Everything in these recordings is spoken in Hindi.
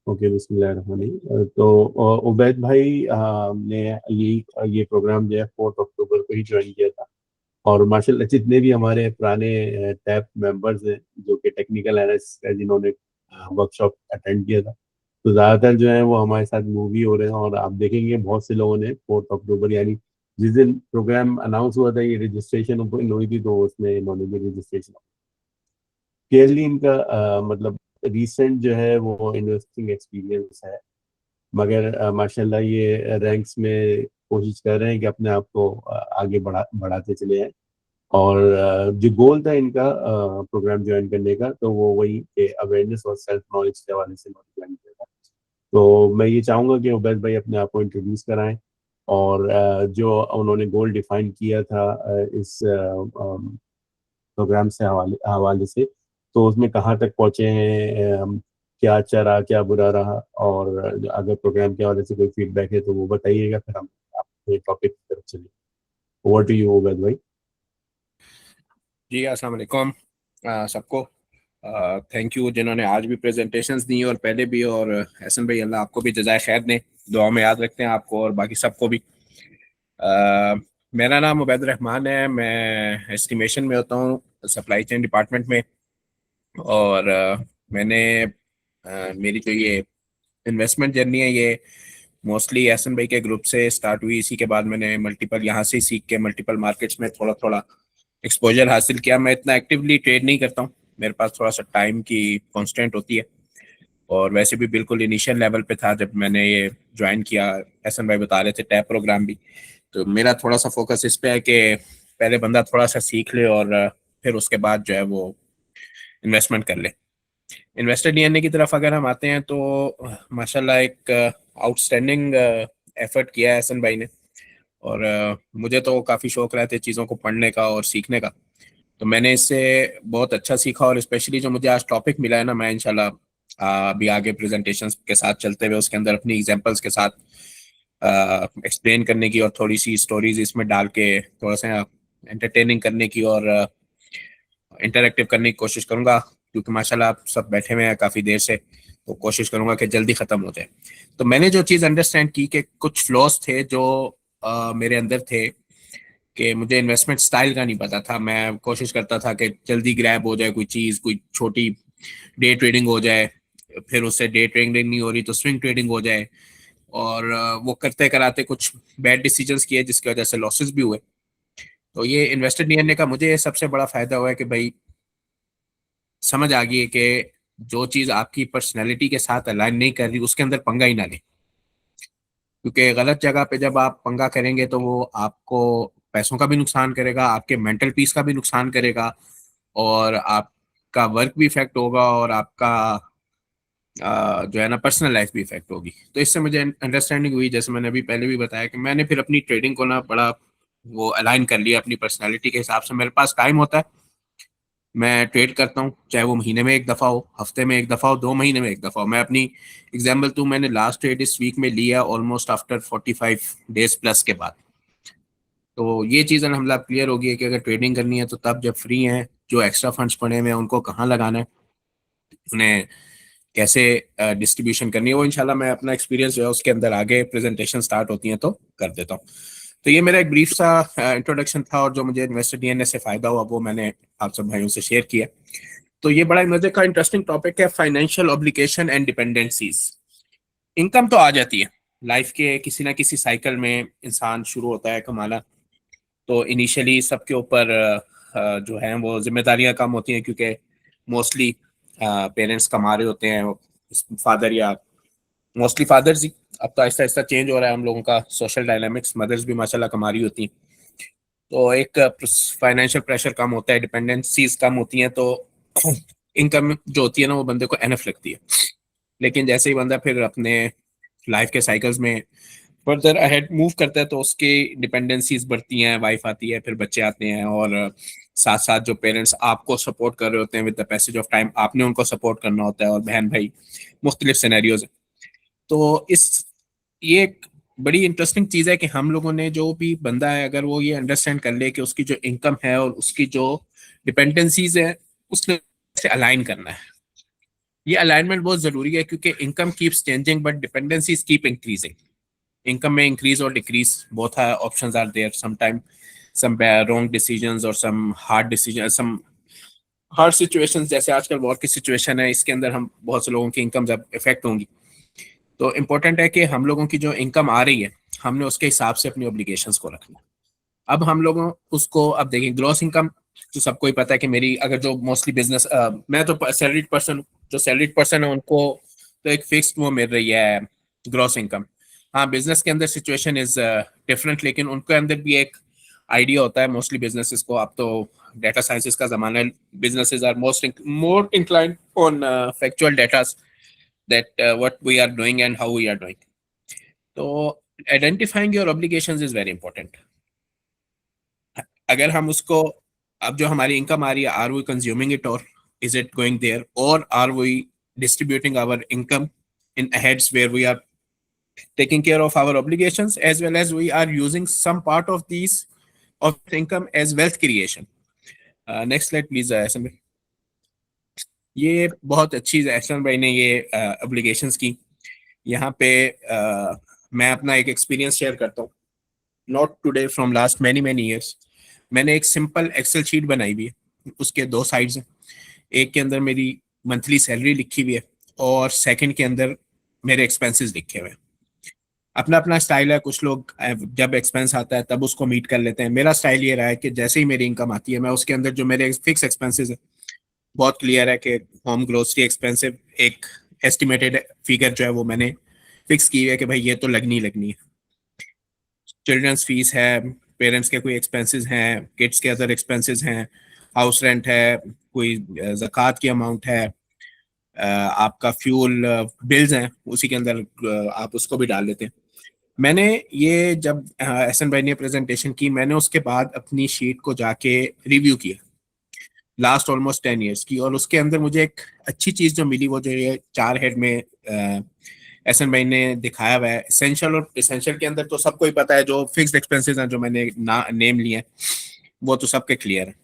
ओके, बिस्मिल्लाहिर्रहमानिर्रहीम। तो उबैद भाई ने ये प्रोग्राम जो है 4 अक्टूबर को ही ज्वाइन किया था। और माशाल्लाह जितने भी हमारे पुराने टैप मेंबर्स हैं जो कि टेक्निकल एनालिस्ट हैं, जिन्होंने वर्कशॉप अटेंड किया था, तो ज़्यादातर जो है वो हमारे साथ मूवी हो रहे हैं। और आप देखेंगे बहुत से लोगों ने 4 अक्टूबर यानी जिस दिन प्रोग्राम अनाउंस हुआ था, ये रजिस्ट्रेशन ओपन हुई थी, तो उसमें इन्होंने भी रजिस्ट्रेशन क्लियरली इनका मतलब रिसेंट जो है वो इन्वेस्टिंग एक्सपीरियंस है। मगर माशाल्लाह ये रैंक्स में कोशिश कर रहे हैं कि अपने आप को आगे बढ़ाते चले हैं। और जो गोल था इनका प्रोग्राम ज्वाइन करने का, तो वो वही कि अवेयरनेस और सेल्फ नॉलेज के हवाले से ज्वाइन किया था। तो मैं ये चाहूँगा कि उबैद भाई अपने आप को इंट्रोड्यूस कराएं। और जो उन्होंने गोल डिफाइन किया था इस प्रोग्राम से हवाले हवाले से, तो उसमें कहाँ तक पहुँचे हैं, क्या अच्छा रहा, क्या बुरा रहा। और अगर प्रोग्राम के हवाले से कोई फीडबैक है तो वो बताइएगा, फिर हम अपने टॉपिक की तरफ चलें। ओवर टू यू उबैद भाई। जी अस्सलाम वालेकुम सबको। थैंक यू जिन्होंने आज भी प्रेजेंटेशंस दी और पहले भी। और हसन भाई, अल्लाह आपको भी जज़ाए खैर दें, दुआ में याद रखते हैं आपको और बाकी सबको भी। अ, मेरा नाम उबैद रहमान है। मैं एस्टिमेशन में होता हूँ, सप्लाई चेन डिपार्टमेंट में। और मैंने मेरी जो ये इन्वेस्टमेंट जर्नी है, ये मोस्टली एहसन भाई के ग्रुप से स्टार्ट हुई। इसी के बाद मैंने मल्टीपल यहाँ से सीख के मल्टीपल मार्केट्स में थोड़ा थोड़ा एक्सपोजर हासिल किया। मैं इतना एक्टिवली ट्रेड नहीं करता हूँ, मेरे पास थोड़ा सा टाइम की कॉन्स्टेंट होती है। और वैसे भी बिल्कुल इनिशियल लेवल पे था जब मैंने ये ज्वाइन किया। एहसन भाई बता रहे थे टैप प्रोग्राम भी, तो मेरा थोड़ा सा फोकस इस पे है कि पहले बंदा थोड़ा सा सीख ले और फिर उसके बाद जो है वो इन्वेस्टमेंट कर ले। इन्वेस्टर डीएनए की तरफ अगर हम आते हैं तो माशाल्लाह एक आउटस्टैंडिंग एफर्ट किया है हसन भाई ने। और मुझे तो काफ़ी शौक रहते चीज़ों को पढ़ने का और सीखने का, तो मैंने इससे बहुत अच्छा सीखा। और स्पेशली जो मुझे आज टॉपिक मिला है ना, मैं इंशाल्लाह अभी आगे प्रेजेंटेशन के साथ चलते हुए उसके अंदर अपनी एग्जांपल्स के साथ एक्सप्लेन करने की और थोड़ी सी स्टोरीज इसमें डाल के थोड़ा सा एंटरटेनिंग करने की और इंटरेक्टिव करने की कोशिश करूंगा। क्योंकि माशाल्लाह आप सब बैठे हुए हैं काफ़ी देर से, तो कोशिश करूंगा कि जल्दी ख़त्म हो जाए। तो मैंने जो चीज़ अंडरस्टैंड की कि कुछ फ्लॉस थे जो मेरे अंदर थे, कि मुझे इन्वेस्टमेंट स्टाइल का नहीं पता था। मैं कोशिश करता था कि जल्दी ग्रैब हो जाए कोई चीज़, कोई छोटी डे ट्रेडिंग हो जाए, फिर उससे डे ट्रेडिंग नहीं हो रही तो स्विंग ट्रेडिंग हो जाए। और वो करते कराते कुछ बैड डिसीजंस किए जिसकी वजह से लॉसेस भी हुए। तो ये इन्वेस्टर डीएनए का मुझे सबसे बड़ा फायदा हुआ है कि भाई समझ आ गई है कि जो चीज़ आपकी पर्सनैलिटी के साथ अलाइन नहीं कर रही उसके अंदर पंगा ही ना ले। क्योंकि गलत जगह पे जब आप पंगा करेंगे तो वो आपको पैसों का भी नुकसान करेगा, आपके मेंटल पीस का भी नुकसान करेगा, और आपका वर्क भी इफेक्ट होगा, और आपका जो है ना पर्सनल लाइफ भी इफेक्ट होगी। तो इससे मुझे अंडरस्टैंडिंग हुई, जैसे मैंने अभी पहले भी बताया, कि मैंने फिर अपनी ट्रेडिंग को ना बड़ा वो अलाइन कर लिया अपनी पर्सनैलिटी के हिसाब से। मेरे पास टाइम होता है, मैं ट्रेड करता हूँ, चाहे वो महीने में एक दफ़ा हो, हफ्ते में एक दफ़ा हो, 2 महीने में एक दफ़ा हो। मैं अपनी एग्जाम्पल दूँ, मैंने लास्ट ट्रेड इस वीक में लिया ऑलमोस्ट आफ्टर 45 डेज प्लस के बाद। तो ये चीज़ अलहमदिल्ला क्लियर होगी है कि अगर ट्रेडिंग करनी है तो तब जब फ्री हैं, जो एक्स्ट्रा फंड्स पड़े हुए हैं उनको कहाँ लगाना है, उन्हें कैसे डिस्ट्रीब्यूशन करनी है, वो इंशाल्लाह मैं अपना एक्सपीरियंस जो है उसके अंदर आगे प्रेजेंटेशन स्टार्ट होती हैं तो कर देता हूँ। तो ये मेरा एक ब्रीफ सा इंट्रोडक्शन था, और जो मुझे इन्वेस्टर डीएनए से फायदा हुआ वो मैंने आप सब भाइयों से शेयर किया। तो ये बड़ा मजे का इंटरेस्टिंग टॉपिक है, financial obligation and dependencies. Income तो आ जाती है लाइफ के किसी ना किसी साइकिल में, इंसान शुरू होता है कमाना। तो इनिशियली सबके ऊपर जो है वो जिम्मेदारियां कम होती हैं, क्योंकि मोस्टली पेरेंट्स कमा रहे होते हैं, फादर या मोस्टली फादर्स ही। अब तो आहिस्ता आहिस्ता चेंज हो रहा है हम लोगों का सोशल डायनामिक्स, मदर्स भी माशाल्लाह कमा रही होती हैं। तो एक फाइनेंशियल प्रेशर कम होता है, डिपेंडेंसीज कम होती हैं, तो इनकम जो होती है ना वो बंदे को एनफ लगती है। लेकिन जैसे ही बंदा फिर अपने लाइफ के साइकिल्स में फर्दर अहेड मूव करता है तो उसकी डिपेंडेंसीज बढ़ती हैं, वाइफ आती है, फिर बच्चे आते हैं, और साथ साथ जो पेरेंट्स आपको सपोर्ट कर रहे होते हैं with the passage of time आपने उनको सपोर्ट करना होता है, और बहन भाई, मुख्तलिफ सिनेरियोज हैं। तो ये एक बड़ी इंटरेस्टिंग चीज़ है कि हम लोगों ने, जो भी बंदा है, अगर वो ये अंडरस्टैंड कर ले कि उसकी जो इनकम है और उसकी जो डिपेंडेंसीज है उसने से अलाइन करना है। ये अलाइनमेंट बहुत जरूरी है क्योंकि income keeps changing but dependencies keep increasing. Income में इंक्रीज और decrease both options are there, sometime some wrong decisions और some hard decisions, some hard situations, जैसे आजकल वॉर की सिचुएशन है, इसके अंदर हम बहुत से लोगों की इनकम जब इफेक्ट होंगी, तो इम्पोर्टेंट है कि हम लोगों की जो इनकम आ रही है हमने उसके हिसाब से अपनी ऑब्लिगेशंस को रखना। अब हम लोगों उसको अब देखें, ग्रॉस इनकम तो सबको ही पता है कि मेरी अगर जो मोस्टली बिजनेस, मैं तो सैलरीड पर्सन, जो सैलरीड पर्सन है उनको तो एक फिक्स्ड वो मिल रही है ग्रॉस इनकम। हाँ, बिजनेस के अंदर सिचुएशन इज डिफरेंट, लेकिन उनके अंदर भी एक आइडिया होता है मोस्टली बिजनेसेस को। अब तो डेटा साइंसेस का जमाना है, businesses are more inclined on factual data that what we are doing and how we are doing. तो identifying your obligations is very important. अगर हम उसको, अब जो हमारी इनकम आ रही है, आर वी कंज्यूमिंग इट और इज इट गोइंग देयर, और are we distributing our income in heads where we are taking care of our obligations as well as we are using some part of these of income as wealth creation. Next slide please, Ahsan bhai. ये बहुत अच्छी एहसन भाई ने ये obligations की। यहाँ पे मैं अपना एक एक्सपीरियंस शेयर करता हूँ, not today, from last many many years. मैंने एक सिंपल एक्सेल शीट बनाई हुई है, उसके दो साइड्स हैं। एक के अंदर मेरी मंथली सैलरी लिखी हुई है और सेकंड के अंदर मेरे एक्सपेंसेस लिखे हुए हैं। अपना अपना स्टाइल है, कुछ लोग जब एक्सपेंस आता है तब उसको मीट कर लेते हैं। मेरा स्टाइल ये रहा है कि जैसे ही मेरी इनकम आती है मैं उसके अंदर जो मेरे फिक्स एक्सपेंसेस है, बहुत क्लियर है कि होम ग्रोसरी एक्सपेंसिव एक एस्टिमेटेड फिगर जो है वो मैंने फिक्स की है कि भाई ये तो लगनी लगनी है। चिल्ड्रंस फीस है, पेरेंट्स के कोई एक्सपेंसेस हैं, किड्स के अदर एक्सपेंसेस हैं, हाउस रेंट है, कोई ज़कात की अमाउंट है, आपका फ्यूल बिल्स हैं, उसी के अंदर आप उसको भी डाल देते हैं। मैंने ये जब एहसन भाई ने प्रेजेंटेशन की, मैंने उसके बाद अपनी शीट को जाके रिव्यू किया लास्ट ऑलमोस्ट 10 ईयर्स की, और उसके अंदर मुझे एक अच्छी चीज जो मिली वो जो ये 4 हेड में एहसन भाई ने दिखाया हुआ है। एसेंशियल और एसेंशियल के अंदर तो सबको ही पता है, जो फिक्स्ड एक्सपेंसेस हैं जो मैंने नेम लिए हैं वो तो सबके क्लियर है।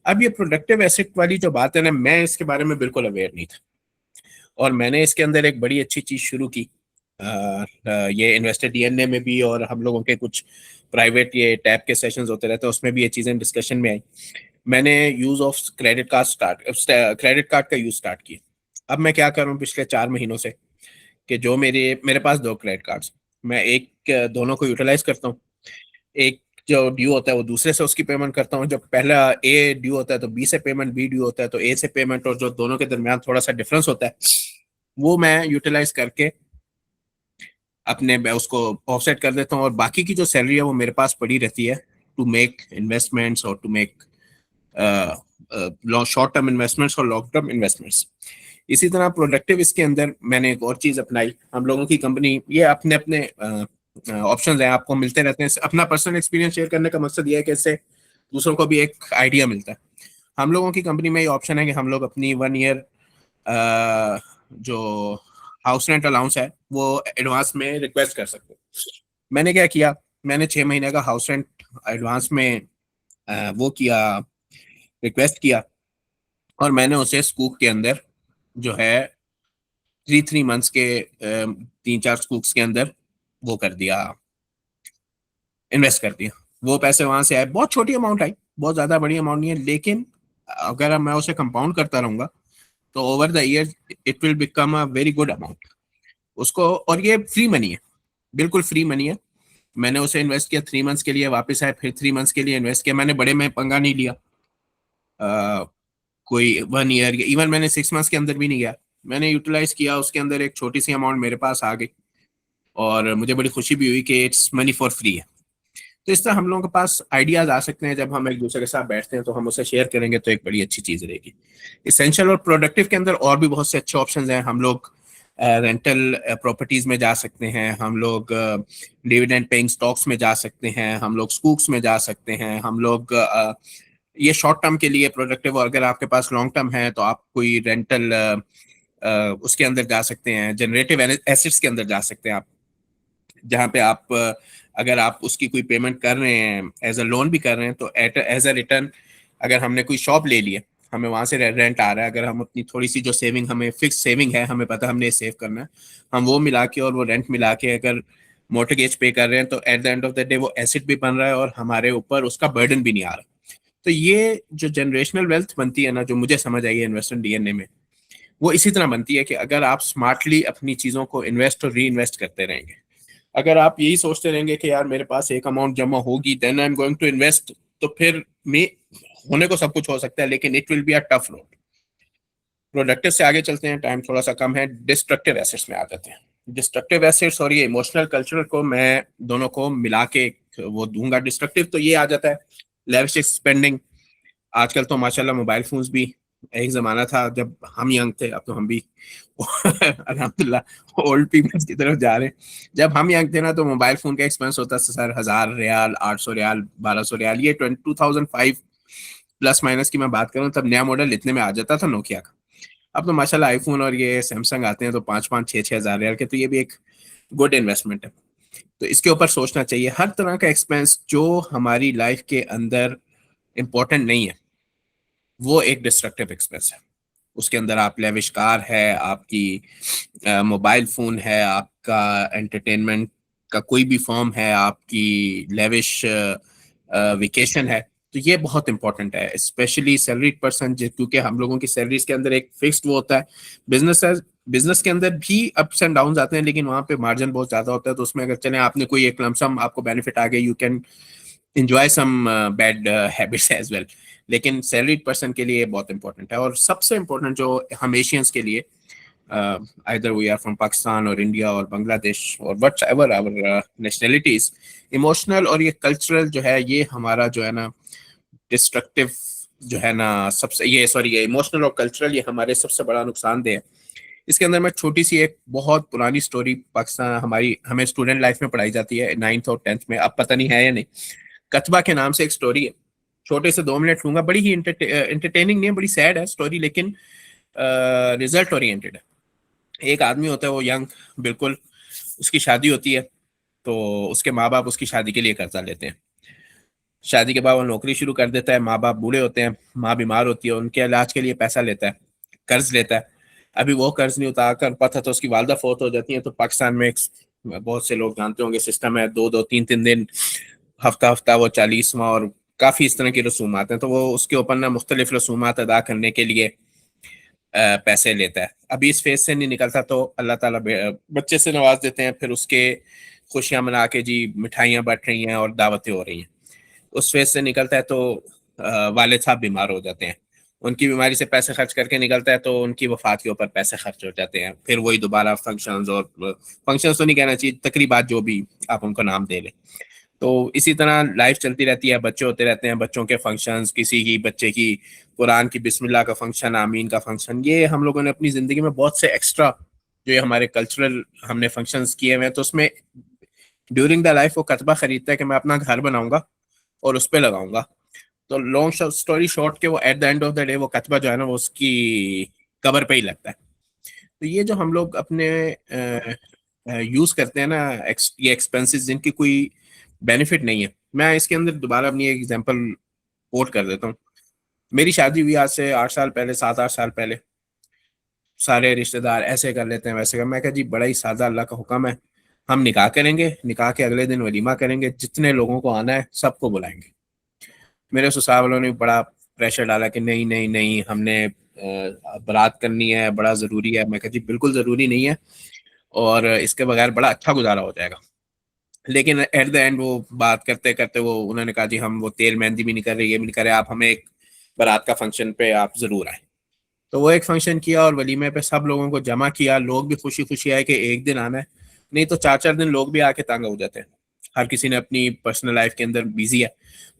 अब ये प्रोडक्टिव एसेट वाली जो बात है ना, मैं इसके बारे में बिल्कुल अवेयर नहीं था, और मैंने इसके अंदर एक बड़ी अच्छी चीज शुरू की। ये इन्वेस्टर डीएनए में भी और हम लोगों के कुछ प्राइवेट ये टैब के सेशंस होते रहते हैं, उसमें भी ये चीजें डिस्कशन में आई। मैंने यूज ऑफ क्रेडिट कार्ड का यूज स्टार्ट किया। अब मैं क्या करूं पिछले 4 महीनों से, कि जो मेरे पास 2 क्रेडिट कार्ड्स, मैं एक दोनों को यूटिलाइज करता हूँ। एक जो ड्यू होता है वो दूसरे से उसकी पेमेंट करता हूँ। जब पहला ए ड्यू होता है तो बी से पेमेंट, बी ड्यू होता है तो ए से पेमेंट, और जो दोनों के दरमियान थोड़ा सा डिफरेंस होता है वो मैं यूटिलाइज करके अपने उसको ऑफसेट कर देता हूँ, और बाकी की जो सैलरी है वो मेरे पास पड़ी रहती है टू मेक इन्वेस्टमेंट्स और to make short term investments और लॉन्ग टर्म इन्वेस्टमेंट्स। इसी तरह प्रोडक्टिव इसके अंदर मैंने एक और चीज अपनाई। हम लोगों की कंपनी, ये अपने अपने ऑप्शंस हैं, आपको मिलते रहते हैं। अपना पर्सनल एक्सपीरियंस शेयर करने का मकसद ये है कि इससे दूसरों को भी एक आइडिया मिलता है। हम लोगों की कंपनी में ये ऑप्शन है कि हम लोग अपनी 1 ईयर जो हाउस रेंट अलाउंस है वो एडवांस में रिक्वेस्ट कर सकते हैं। मैंने क्या किया, मैंने 6 महीने का हाउस रेंट एडवांस में वो किया, रिक्वेस्ट किया, और मैंने उसे स्कूप के अंदर जो है 3 मंथ्स के 3-4 स्कूप्स के अंदर वो कर दिया, इन्वेस्ट कर दिया। वो पैसे वहां से आए, बहुत छोटी अमाउंट आई, बहुत ज्यादा बड़ी अमाउंट नहीं है, लेकिन अगर मैं उसे कंपाउंड करता रहूंगा तो over the year it will become a very good amount उसको। और ये फ्री मनी है, बिल्कुल फ्री मनी है। मैंने उसे इन्वेस्ट किया 3 मंथ्स के लिए, वापस आए, फिर 3 मंथ्स के लिए इन्वेस्ट किया। मैंने बड़े में पंगा नहीं लिया, कोई 1 ईयर, इवन मैंने 6 मंथ्स के अंदर भी नहीं गया। मैंने यूटिलाइज किया, उसके अंदर एक छोटी सी अमाउंट मेरे पास आ गई, और मुझे बड़ी खुशी भी हुई कि इट्स मनी फॉर फ्री है। तो इस तरह हम लोगों के पास आइडियाज आ सकते हैं, जब हम एक दूसरे के साथ बैठते हैं तो हम उसे शेयर करेंगे तो एक बड़ी अच्छी चीज रहेगी। इसेंशियल और प्रोडक्टिव के अंदर और भी बहुत से अच्छे ऑप्शंस हैं। हम लोग रेंटल प्रॉपर्टीज में जा सकते हैं, हम लोग डिविडेंड पेइंग स्टॉक्स में जा सकते हैं, हम लोग स्कूक्स में जा सकते हैं, हम लोग ये शॉर्ट टर्म के लिए प्रोडक्टिव, और अगर आपके पास लॉन्ग टर्म है तो आप कोई रेंटल उसके अंदर जा सकते हैं, जनरेटिव एसेट्स के अंदर जा सकते हैं आप, जहाँ पे आप अगर आप उसकी कोई पेमेंट कर रहे हैं, एज अ लोन भी कर रहे हैं, तो एज अ रिटर्न अगर हमने कोई शॉप ले लिया हमें वहां से रेंट आ रहा है, अगर हम अपनी थोड़ी सी जो सेविंग, हमें फिक्स सेविंग है, हमें पता है हमने सेव करना है, हम वो मिला के और वो रेंट मिला के अगर मोर्टगेज पे कर रहे हैं, तो at the end of the day वो एसेट भी बन रहा है और हमारे ऊपर उसका बर्डन भी नहीं आ रहा। तो ये जो जनरेशनल वेल्थ बनती है ना, जो मुझे समझ आई है इन्वेस्टमेंट डीएनए में, वो इसी तरह बनती है कि अगर आप स्मार्टली अपनी चीजों को इन्वेस्ट और री इन्वेस्ट करते रहेंगे। अगर आप यही सोचते रहेंगे कि यार मेरे पास एक अमाउंट जमा होगी then I am going to invest, तो फिर मैं होने को सब कुछ हो सकता है, लेकिन it will be a tough road. Productive से आगे चलते हैं, टाइम थोड़ा सा कम है, डिस्ट्रक्टिव एसेट्स में आ जाते हैं। डिस्ट्रक्टिव एसेट्स और ये इमोशनल कल्चरल को मैं दोनों को मिला के वो दूंगा। डिस्ट्रक्टिव तो ये आ जाता है लेविश स्पेंडिंग। आजकल तो माशाल्लाह मोबाइल फोन्स भी, एक जमाना था जब हम यंग थे, अब तो हम भी अल्हम्दुलिल्लाह ओल्ड पीपल्स की तरफ जा रहे हैं। जब हम यंग थे ना, तो मोबाइल फोन का एक्सपेंस होता था सर 1000 रियाल, 800 रियाल, 1200 रियाल। ये 2005 प्लस माइनस की मैं बात करूं, तब नया मॉडल इतने में आ जाता था नोकिया का। अब तो माशाल्लाह आईफोन और ये सैमसंग आते हैं तो 5-5, 6-6 हजार रियाल के, तो ये भी एक गुड इन्वेस्टमेंट है। तो इसके ऊपर सोचना चाहिए। हर तरह का एक्सपेंस जो हमारी लाइफ के अंदर इंपॉर्टेंट नहीं है, वो एक डिस्ट्रक्टिव एक्सपेंस है। उसके अंदर आप लेविश कार है, आपकी मोबाइल फोन है, आपका एंटरटेनमेंट का कोई भी फॉर्म है, आपकी लेविश वेकेशन है, तो ये बहुत इंपॉर्टेंट है। स्पेशली सैलरीड पर्सन, क्योंकि हम लोगों की सैलरीज के अंदर एक फिक्स्ड वो होता है। बिजनेस बिजनेस के अंदर भी अप्स एंड डाउन आते हैं, लेकिन वहां पे मार्जिन बहुत ज्यादा होता है। तो उसमें अगर चले आपने कोई एक लमसम आपको बेनिफिट आ गया, you can enjoy some bad habits as well। लेकिन सैलरीड पर्सन के लिए बहुत इंपॉर्टेंट है। और सबसे इंपॉर्टेंट जो हम एशियंस के लिए, either we are from Pakistan और इंडिया और बांग्लादेश और whatever our nationalities, emotional और ये कल्चरल जो है, ये हमारा जो है ना डिस्ट्रक्टिव जो है ना, सबसे ये सॉरी ये इमोशनल और कल्चरल ये हमारे सबसे बड़ा नुकसानदेह है। इसके अंदर मैं छोटी सी एक बहुत पुरानी स्टोरी, पाकिस्तान हमारी हमें स्टूडेंट लाइफ में पढ़ाई जाती है 9th और 10th में, अब पता नहीं है या नहीं। कथबा के नाम से एक स्टोरी है, छोटे से 2 मिनट लूंगा। बड़ी ही एंटरटेनिंग नहीं है, बड़ी सैड है स्टोरी, लेकिन रिजल्ट ओरिएंटेड है। एक आदमी होता है, वो यंग बिल्कुल, उसकी शादी होती है, तो उसके माँ बाप उसकी शादी के लिए कर्जा लेते हैं। शादी के बाद वो नौकरी शुरू कर देता है, माँ बाप बूढ़े होते हैं, माँ बीमार होती है, उनके इलाज के लिए पैसा लेता है, कर्ज लेता है। अभी वो कर्ज नहीं उतार कर पाता तो उसकी वालदा फौत हो जाती है। तो पाकिस्तान में एक, बहुत से लोग जानते होंगे, सिस्टम है 2-2, 3-3 दिन, हफ्ता हफ्ता वो 40वां, और काफी इस तरह की रसूमात हैं। तो वो उसके ऊपर ना मुख्तलिफ रसूमात अदा करने के लिए पैसे लेता है। अभी इस फेज से नहीं निकलता तो अल्लाह ताला बच्चे से नवाज देते हैं, फिर उसके खुशियां मना के जी मिठाइयाँ बट रही हैं और दावतें हो रही हैं। उस फेज से निकलता है तो वालिद साहब बीमार हो जाते हैं, उनकी बीमारी से पैसे खर्च करके निकलता है तो उनकी वफात के ऊपर पैसे खर्च हो जाते हैं। फिर वही दोबारा फंक्शंस, और फंक्शंस तो नहीं कहना चाहिए, तकरीबात जो भी आप उनको नाम दे लें। तो इसी तरह लाइफ चलती रहती है, बच्चे होते रहते हैं, बच्चों के फंक्शंस, किसी की बच्चे की कुरान की बिस्मिल्लाह का फंक्शन, आमीन का फंक्शन, ये हम लोगों ने अपनी जिंदगी में बहुत से एक्स्ट्रा जो ये हमारे कल्चरल हमने फंक्शंस किए हुए हैं। तो उसमें ड्यूरिंग द लाइफ वो कतबा खरीदता है कि मैं अपना घर बनाऊंगा और उस पर लगाऊंगा। तो लॉन्ग स्टोरी शॉर्ट के वो at the end of the day वो कतबा जो है ना, वो उसकी कबर पे ही लगता है। तो ये जो हम लोग अपने यूज करते हैं ना, ये एक्सपेंसेस जिनकी कोई बेनिफिट नहीं है। मैं इसके अंदर दोबारा अपनी एक एग्जांपल कोट कर देता हूँ। मेरी शादी हुई आज से 8 साल पहले, 7-8 साल पहले। सारे रिश्तेदार ऐसे कर लेते हैं, वैसे कर, मैं कहा जी बड़ा ही सादा, अल्लाह का हुक्म है, हम निकाह करेंगे, निकाह के अगले दिन वलीमा करेंगे, जितने लोगों को आना है सबको बुलाएंगे। मेरे ससुराल वालों ने बड़ा प्रेशर डाला कि नहीं नहीं नहीं, हमने बारात करनी है, बड़ा ज़रूरी है। मैं कहा जी बिल्कुल ज़रूरी नहीं है, और इसके बगैर बड़ा अच्छा गुजारा हो जाएगा। लेकिन एट द एंड वो बात करते करते वो उन्होंने कहा जी हम वो तेल मेहंदी भी नहीं कर रहे, ये भी नहीं कर रहे, आप हमें एक बारात का फंक्शन पे आप ज़रूर आए। तो वो एक फंक्शन किया और वलीमे पे सब लोगों को जमा किया। लोग भी खुशी खुशी आए कि एक दिन आना है, नहीं तो 4-4 दिन लोग भी आके तंग हो जाते हैं। हर किसी ने अपनी पर्सनल लाइफ के अंदर बिजी है।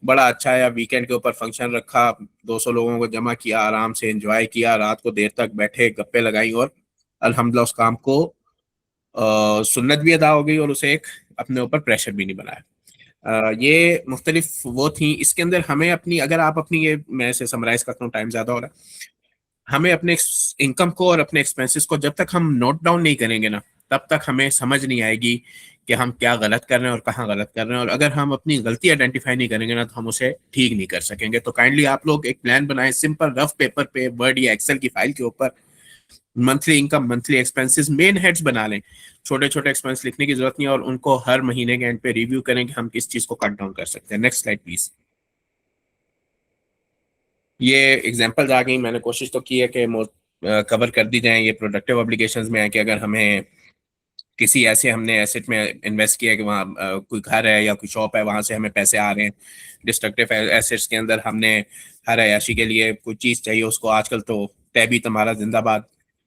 बड़ा अच्छा है, वीकेंड के ऊपर फंक्शन रखा, 200 लोगों को जमा किया, आराम से एंजॉय किया, रात को देर तक बैठे, गप्पे लगाई, और अल्हम्दुलिल्लाह उस काम को सुन्नत भी अदा हो गई और उसे एक अपने ऊपर प्रेशर भी नहीं बनाया। ये मुख्तलिफ वो थी। इसके अंदर हमें अपनी, अगर आप अपनी, ये मैं इसे समराइज करता हूँ, टाइम ज्यादा हो रहा है, हमें अपने इनकम को और अपने एक्सपेंसेस को जब तक हम नोट डाउन नहीं करेंगे ना, तब तक हमें समझ नहीं आएगी कि हम क्या गलत कर रहे हैं और कहाँ गलत कर रहे हैं, और अगर हम अपनी गलती आइडेंटिफाई नहीं करेंगे ना तो हम उसे ठीक नहीं कर सकेंगे। तो काइंडली आप लोग एक प्लान बनाएं, सिंपल रफ पेपर पे, वर्ड या एक्सेल की फाइल के ऊपर, monthly income, monthly expenses, main heads बना लें। छोटे छोटे एक्सपेंस लिखने की जरूरत नहीं है, और उनको हर महीने के एंड पे रिव्यू करें कि हम किस चीज को कट डाउन कर सकते हैं। Next slide please. ये एग्जांपल्स आ गई, मैंने कोशिश तो की है कि कवर कर दी जाए। ये प्रोडक्टिव ऑब्लिगेशंस में है कि अगर हमें किसी ऐसे हमने एसेट में इन्वेस्ट किया कि वहाँ कोई घर है या कोई शॉप है, वहां से हमें पैसे आ रहे हैं। डिस्ट्रक्टिव एसेट्स के अंदर हमने हर अयाशी के लिए कोई चीज चाहिए उसको, आजकल तो टैबी तुम्हारा जिंदाबाद,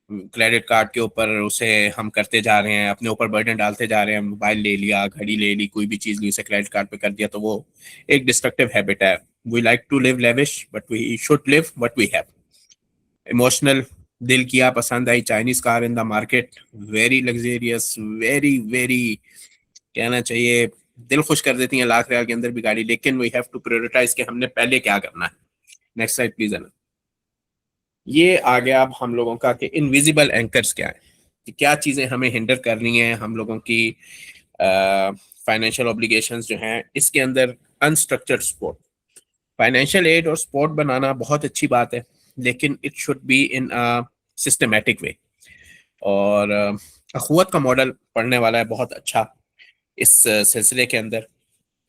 क्रेडिट कार्ड के ऊपर उसे हम करते जा रहे हैं, अपने ऊपर बर्डन डालते जा रहे हैं। मोबाइल ले लिया, घड़ी ले ली, कोई भी चीज ली, उसे क्रेडिट कार्ड पे कर दिया, तो वो एक डिस्ट्रक्टिव हैबिट है। We like to live lavish but we should live what we have. Emotional, दिल किया पसंद आई Chinese car in the market, very luxurious, very very, कहना चाहिए दिल खुश कर देती है लाख रियाल के अंदर भी गाड़ी, लेकिन वी हैव टू प्रायोरिटाइज कि हमने पहले क्या करना है। Next slide please. ये आ गया अब हम लोगों का कि इनविजिबल एंकर्स क्या है, कि क्या चीजें हमें हिंडर कर रही हैं हम लोगों की फाइनेंशियल ऑब्लिगेशंस जो हैं इसके अंदर। अनस्ट्रक्चर्ड सपोर्ट, फाइनेंशियल एड और सपोर्ट बनाना बहुत अच्छी बात है, लेकिन it should be in a systematic way. और अखुवत का मॉडल पढ़ने वाला है बहुत अच्छा इस सिलसिले के अंदर,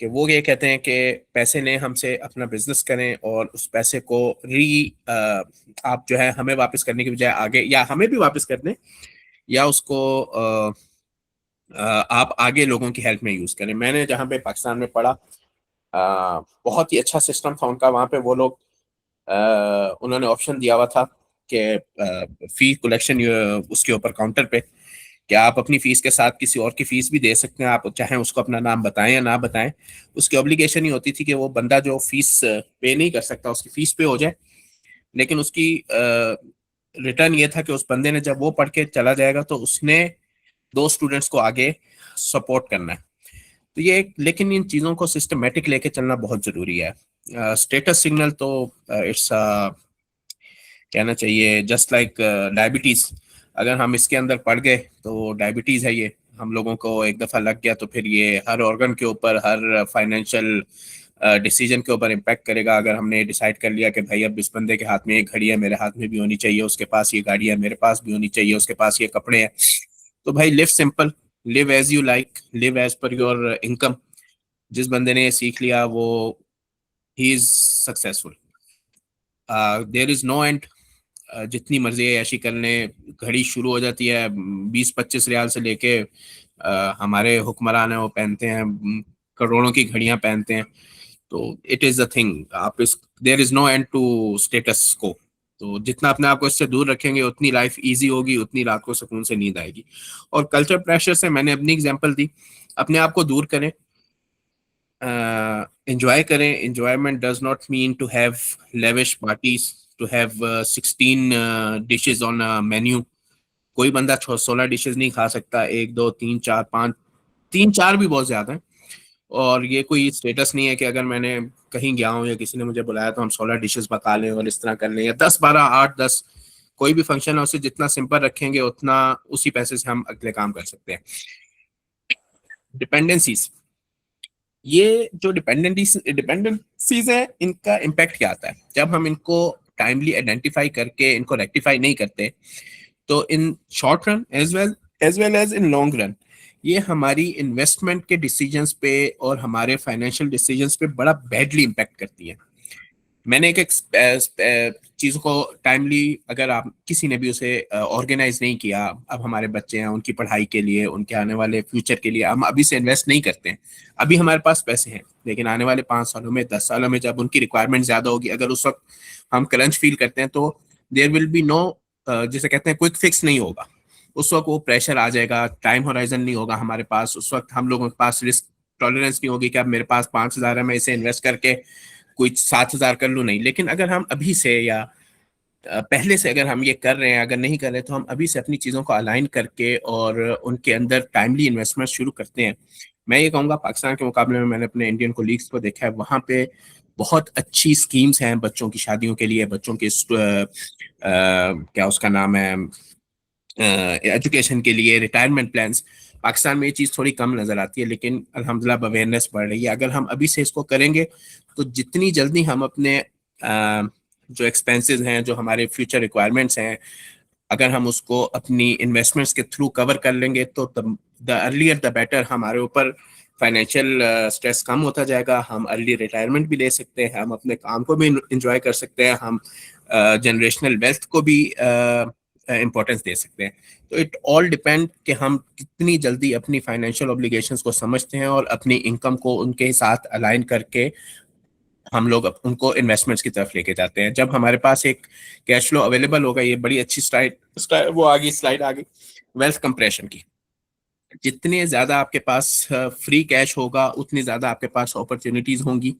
कि वो ये कहते हैं कि पैसे लें हमसे, अपना बिजनेस करें, और उस पैसे को आप जो है हमें वापस करने की बजाय आगे, या हमें भी वापस कर दें, या उसको आप आगे लोगों की हेल्प में यूज करें। मैंने जहाँ पे पाकिस्तान में पढ़ा, बहुत ही अच्छा सिस्टम था उनका। वहाँ पे वो लोग, उन्होंने ऑप्शन दिया हुआ था कि फी कलेक्शन उसके ऊपर काउंटर पे, कि आप अपनी फीस के साथ किसी और की फीस भी दे सकते हैं, आप चाहें उसको अपना नाम बताएं या ना बताएं। उसकी ऑब्लिगेशन ही होती थी कि वो बंदा जो फीस पे नहीं कर सकता उसकी फीस पे हो जाए, लेकिन उसकी रिटर्न ये था कि उस बंदे ने जब वो पढ़ के चला जाएगा तो उसने 2 स्टूडेंट्स को आगे सपोर्ट करना है। तो ये लेकिन इन चीज़ों को सिस्टमेटिक लेके चलना बहुत ज़रूरी है। स्टेटस सिग्नल तो इट्स कहना चाहिए जस्ट लाइक डायबिटीज़, अगर हम इसके अंदर पड़ गए तो डायबिटीज़ है ये, हम लोगों को एक दफ़ा लग गया तो फिर ये हर ऑर्गन के ऊपर, हर फाइनेंशियल डिसीजन के ऊपर इम्पैक्ट करेगा। अगर हमने डिसाइड कर लिया कि भाई अब इस बंदे के हाथ में एक घड़ी है, मेरे हाथ में भी होनी चाहिए, उसके पास ये गाड़ी है, मेरे पास भी होनी चाहिए, उसके पास ये कपड़े हैं, तो भाई live simple, live as you like, live as per your income. जिस बंदे ने ये सीख लिया वो ही is successful. There is no end. जितनी मर्जी ऐशी करने, घड़ी शुरू हो जाती है 20-25 रियाल से लेके, हमारे हुक्मरान है वो पहनते हैं करोड़ों की घड़ियां पहनते हैं। तो इट इज द थिंग, आप इस, there is no end to status को। तो जितना अपने आप को इससे दूर रखेंगे उतनी लाइफ इजी होगी, उतनी रात को सुकून से नींद आएगी। और कल्चर प्रेशर से मैंने अपनी एग्जांपल दी, अपने आप को दूर करें, एंजॉय करें। Enjoyment does not mean to have lavish parties, to have 16 dishes on menu. कोई बंदा 16 डिशेज नहीं खा सकता, 1 2 3 4 5, 3 4 भी बहुत ज्यादा है। और ये कोई स्टेटस नहीं है कि अगर मैंने कहीं गया हूँ या किसी ने मुझे बुलाया तो हम 16 डिशेस पका लें और इस तरह कर लें, या 10 12 8 10, कोई भी फंक्शन है उसे जितना सिंपल रखेंगे उतना उसी पैसे से हम अगले काम कर सकते हैं। डिपेंडेंसीज, ये जो डिपेंडेंसीज है इनका इम्पैक्ट क्या आता है जब हम इनको टाइमली आइडेंटिफाई करके इनको रेक्टिफाई नहीं करते। तो in short run as well as in long run ये हमारी इन्वेस्टमेंट के डिसीजंस पे और हमारे फाइनेंशियल डिसीजंस पे बड़ा बैडली इम्पैक्ट करती है। मैंने एक चीज को टाइमली, अगर आप किसी ने भी उसे ऑर्गेनाइज नहीं किया, अब हमारे बच्चे हैं उनकी पढ़ाई के लिए, उनके आने वाले फ्यूचर के लिए हम अभी से इन्वेस्ट नहीं करते हैं। अभी हमारे पास पैसे हैं, लेकिन आने वाले 5 सालों में, 10 सालों में जब उनकी रिक्वायरमेंट ज्यादा होगी, अगर उस वक्त हम क्रंच फील करते हैं तो देयर विल बी नो, जिसे कहते हैं क्विक फिक्स नहीं होगा। उस वक्त वो प्रेशर आ जाएगा, टाइम होराइजन नहीं होगा हमारे पास, उस वक्त हम लोगों के पास रिस्क टॉलरेंस नहीं होगी कि अब मेरे पास 5,000 है, मैं इसे इन्वेस्ट करके कोई 7,000 कर लूँ, नहीं। लेकिन अगर हम अभी से या पहले से अगर हम ये कर रहे हैं, अगर नहीं कर रहे तो हम अभी से अपनी चीज़ों को अलाइन करके और उनके अंदर टाइमली इन्वेस्टमेंट शुरू करते हैं। मैं ये कहूँगा पाकिस्तान के मुकाबले में मैंने अपने इंडियन कोलीग्स को देखा है, वहाँ पे बहुत अच्छी स्कीम्स हैं बच्चों की शादियों के लिए, बच्चों के क्या उसका नाम है, एजुकेशन के लिए, रिटायरमेंट प्लान्स। पाकिस्तान में ये चीज़ थोड़ी कम नज़र आती है, लेकिन अल्हम्दुलिल्लाह अवेयरनेस बढ़ रही है। अगर हम अभी से इसको करेंगे तो जितनी जल्दी हम अपने जो एक्सपेंसेस हैं, जो हमारे फ्यूचर रिक्वायरमेंट्स हैं, अगर हम उसको अपनी इन्वेस्टमेंट्स के थ्रू कवर कर लेंगे तो द अर्लियर द बेटर। हमारे ऊपर फाइनेंशियल स्ट्रेस कम होता जाएगा, हम अर्ली रिटायरमेंट भी ले सकते हैं, हम अपने काम को भी इंजॉय कर सकते हैं, हम जनरेशनल वेल्थ को भी इम्पोर्टेंस दे सकते हैं। तो इट ऑल डिपेंड कि हम कितनी जल्दी अपनी फाइनेंशियल ऑब्लिगेशंस को समझते हैं और अपनी इनकम को उनके साथ अलाइन करके हम लोग उनको इन्वेस्टमेंट्स की तरफ लेके जाते हैं। जब हमारे पास एक कैश फ्लो अवेलेबल होगा, ये बड़ी अच्छी स्लाइड आ गई वेल्थ कंप्रेशन की। जितने ज्यादा आपके पास फ्री कैश होगा, उतनी ज्यादा आपके पास अपॉर्चुनिटीज होंगी।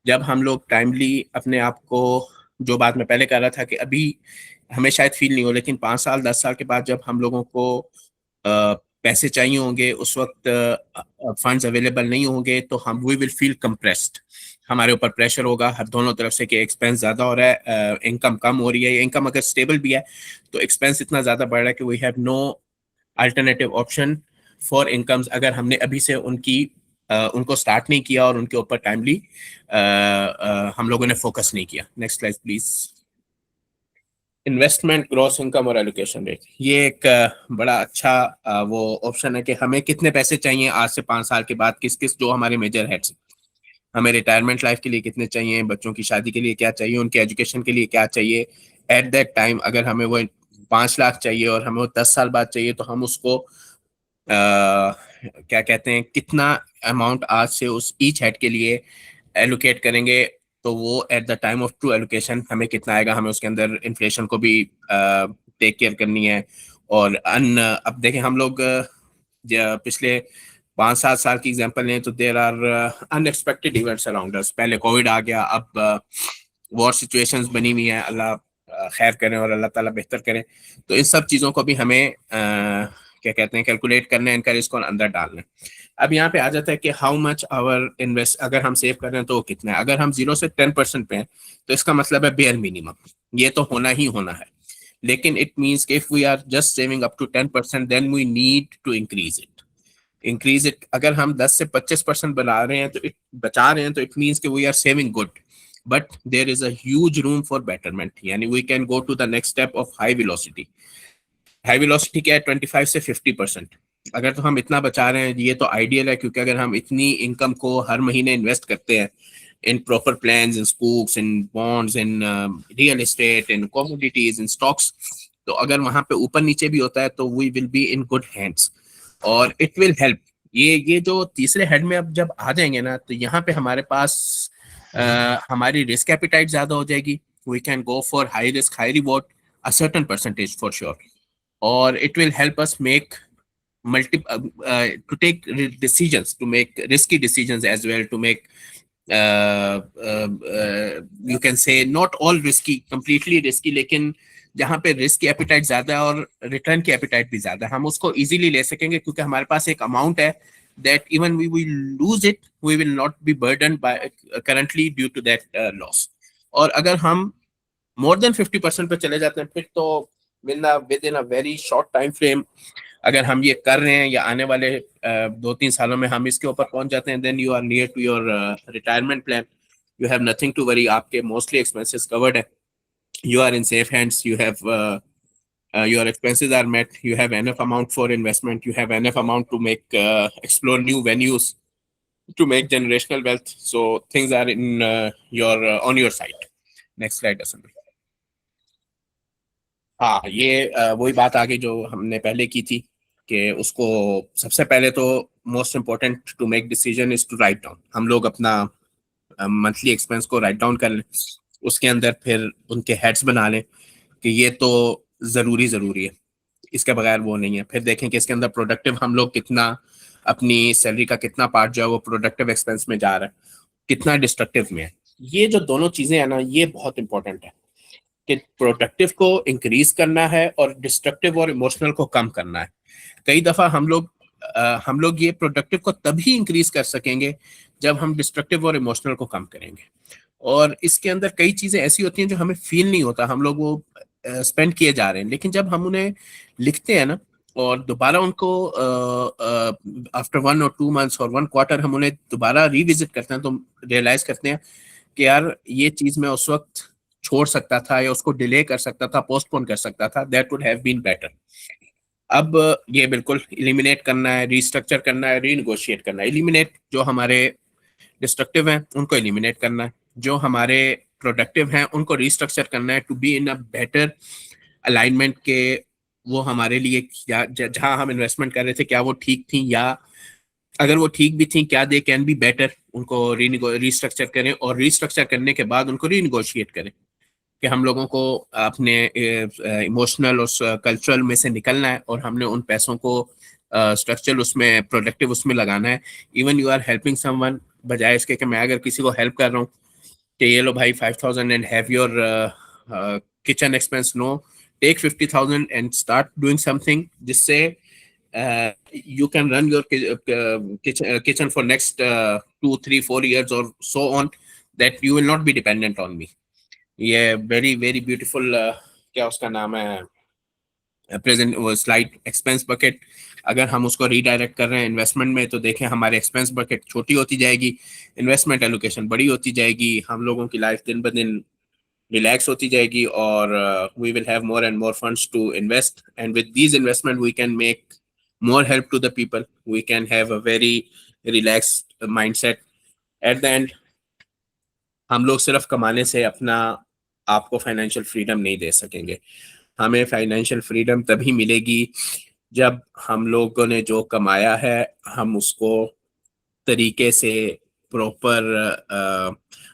जब हम लोग टाइमली अपने आप को, जो बात मैं पहले कह रहा था कि अभी हमें शायद फील नहीं हो, लेकिन 5 साल 10 साल के बाद जब हम लोगों को पैसे चाहिए होंगे, उस वक्त फंड्स अवेलेबल नहीं होंगे, तो हम वी विल फील कंप्रेस्ड। हमारे ऊपर प्रेशर होगा हर दोनों तरफ से कि एक्सपेंस ज्यादा हो रहा है, इनकम कम हो रही है। इनकम अगर स्टेबल भी है तो एक्सपेंस इतना ज्यादा बढ़ रहा है कि we have no alternative option for incomes, अगर हमने अभी से उनको स्टार्ट नहीं किया और उनके ऊपर टाइमली हम लोगों ने फोकस नहीं किया। Next slide please. Investment, gross income और एलोकेशन रेट, ये एक बड़ा अच्छा वो ऑप्शन है कि हमें कितने पैसे चाहिए आज से 5 साल के बाद, किस किस जो हमारे मेजर हेड्स, हमें रिटायरमेंट लाइफ के लिए कितने चाहिए, बच्चों की शादी के लिए क्या चाहिए, उनके एजुकेशन के लिए क्या चाहिए एट दैट टाइम। अगर हमें वो 5 लाख चाहिए और हमें वो 10 साल बाद चाहिए, तो हम उसको क्या कहते हैं, कितना अमाउंट आज से उस ईच हेड के लिए एलोकेट करेंगे, तो वो at the time of true allocation हमें कितना आएगा। हमें उसके अंदर इन्फ्लेशन को भी टेक केयर करनी है। और अब देखें हम लोग पिछले 5-7 साल की एग्जांपल लें तो there are unexpected events around us. पहले कोविड आ गया, अब वॉर सिचुएशंस बनी हुई है, अल्लाह खैर करें और अल्लाह ताला बेहतर करें। तो इन सब चीज़ों को भी हमें क्या कहते हैं, कैलकुलेट करना है, इनका रिस्क और अंदर डालना है। अब यहाँ पे आ जाता है कि हाउ मच आवर इन्वेस्ट, अगर हम सेव कर रहे हैं तो वो कितना है। अगर हम 0 से 10% पे हैं तो इसका मतलब है बेयर मिनिमम, ये तो होना ही होना है। लेकिन इट मीन्स कि if we are just saving up to 10% then we need to increase it. अगर हम 10 से 25% बना रहे हैं तो बचा रहे हैं, तो इट मीन्स कि we are saving good, but there is a huge room for betterment. यानी we can go to the next step of high velocity. High velocity क्या है? 25 से 50%। अगर तो हम इतना बचा रहे हैं, ये तो आइडियल है, क्योंकि अगर हम इतनी इनकम को हर महीने इन्वेस्ट करते हैं in proper plans, in schools, in bonds, in real estate, in commodities, in stocks, तो अगर वहां पे ऊपर नीचे भी होता है तो we will be in good hands और इट विल हेल्प। ये जो तीसरे हेड में अब जब आ जाएंगे ना, तो यहाँ पे हमारे पास हमारी रिस्क एपिटाइट ज्यादा हो जाएगी। We can go for high risk high reward a certain percentage for sure, और it will help us make to take decisions, to make risky decisions as well, to make you can say not all risky, completely risky, लेकिन जहाँ पे रिस्क की एपिटाइट ज्यादा है और रिटर्न की एपिटाइट भी ज्यादा है, हम उसको इजीली ले सकेंगे, क्योंकि हमारे पास एक अमाउंट है that even we will lose it, we will not be burdened by currently due to that loss. और अगर हम more than 50% पे चले जाते हैं, फिर तो with in a very short time frame, अगर हम ये कर रहे हैं या आने वाले 2-3 सालों में हम इसके ऊपर पहुंच जाते हैं, then you are near to your retirement plan. You have nothing to worry, आपके मोस्टली एक्सपेंसेस कवर्ड है, you are in safe hands, you have your expenses are met, you have enough amount for investment, you have enough amount to make explore new venues, to make generational wealth. So things are in your on your side. Next slide, Asan. हाँ, ये वही बात आगे जो हमने पहले की थी कि उसको सबसे पहले तो most important to make decision is to write down. हम लोग अपना मंथली एक्सपेंस को राइट डाउन कर लें, उसके अंदर फिर उनके हेड्स बना लें कि ये तो ज़रूरी है, इसके बगैर वो नहीं है। फिर देखें कि इसके अंदर प्रोडक्टिव हम लोग कितना, अपनी सैलरी का कितना पार्ट जो है वो प्रोडक्टिव एक्सपेंस में जा रहा है, कितना डिस्ट्रक्टिव में है। ये जो दोनों चीज़ें हैं ना, ये बहुत इंपॉर्टेंट है कि प्रोडक्टिव को इंक्रीज करना है और डिस्ट्रक्टिव और इमोशनल को कम करना है। कई दफा हम लोग ये प्रोडक्टिव को तभी इंक्रीज कर सकेंगे जब हम डिस्ट्रक्टिव और इमोशनल को कम करेंगे। और इसके अंदर कई चीजें ऐसी होती हैं जो हमें फील नहीं होता, हम लोग वो स्पेंड किए जा रहे हैं, लेकिन जब हम उन्हें लिखते हैं ना, और दोबारा उनको आफ्टर 1 और 2 मंथ्स और 1 क्वार्टर हम उन्हें दोबारा रिविजिट करते हैं तो रियलाइज करते हैं कि यार ये चीज मैं उस वक्त छोड़ सकता था या उसको डिले कर सकता था, पोस्टपोन कर सकता था, that would have been better. अब ये बिल्कुल इलिमिनेट करना है, रिस्ट्रक्चर करना है, रीनिगोशिएट करना है। इलिमिनेट, जो हमारे डिस्ट्रक्टिव हैं उनको इलिमिनेट करना है, जो हमारे प्रोडक्टिव हैं उनको रिस्ट्रक्चर करना है to be in a better alignment के वो हमारे लिए क्या, जहां हम इन्वेस्टमेंट कर रहे थे क्या वो ठीक थी, या अगर वो ठीक भी थी क्या दे कैन बी बेटर, उनको रिस्ट्रक्चर करें और रिस्ट्रक्चर करने के बाद उनको रीनिगोशिएट करें कि हम लोगों को अपने इमोशनल और कल्चरल में से निकलना है और हमने उन पैसों को स्ट्रक्चरल उसमें प्रोडक्टिव उसमें लगाना है। Even you are helping someone, बजाय इसके कि मैं अगर किसी को हेल्प कर रहा हूँ कि ये लो भाई 5,000 and have your kitchen expense, no, take 50,000 and start doing something जिससे you can run your kitchen for next 2, 3, 4 years or so on, that you will not be dependent on me. ये वेरी वेरी ब्यूटीफुल, क्या उसका नाम है, प्रेजेंट वो स्लाइड एक्सपेंस बकेट, अगर हम उसको रीडायरेक्ट कर रहे हैं इन्वेस्टमेंट में तो देखें हमारे एक्सपेंस बकेट छोटी होती जाएगी, इन्वेस्टमेंट एलोकेशन बड़ी होती जाएगी, हम लोगों की लाइफ दिन ब दिन रिलैक्स होती जाएगी और we will have more and more funds to invest and with these investment we can make more help to the people. We can have a very relaxed mindset. At the end, हम लोग सिर्फ कमाने से अपना आपको फाइनेंशियल फ्रीडम नहीं दे सकेंगे। हमें फाइनेंशियल फ्रीडम तभी मिलेगी जब हम लोगों ने जो कमाया है हम उसको तरीके से प्रॉपर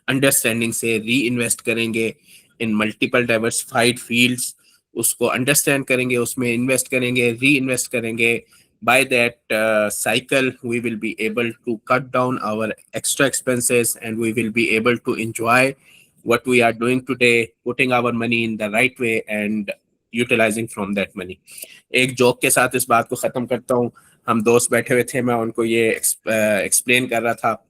अंडरस्टैंडिंग से री इन्वेस्ट करेंगे इन मल्टीपल डाइवर्सिफाइड फील्ड्स, उसको अंडरस्टैंड करेंगे, उसमें इन्वेस्ट करेंगे, री इन्वेस्ट करेंगे। By that cycle we will be able to cut down our extra expenses and we will be able to enjoy what we are doing today, putting our money in the right way and utilizing from that money. एक जोक के साथ इस बात को खत्म करता हूँ। हम दोस्त बैठे हुए थे, मैं उनको ये एक्सप्लेन कर रहा था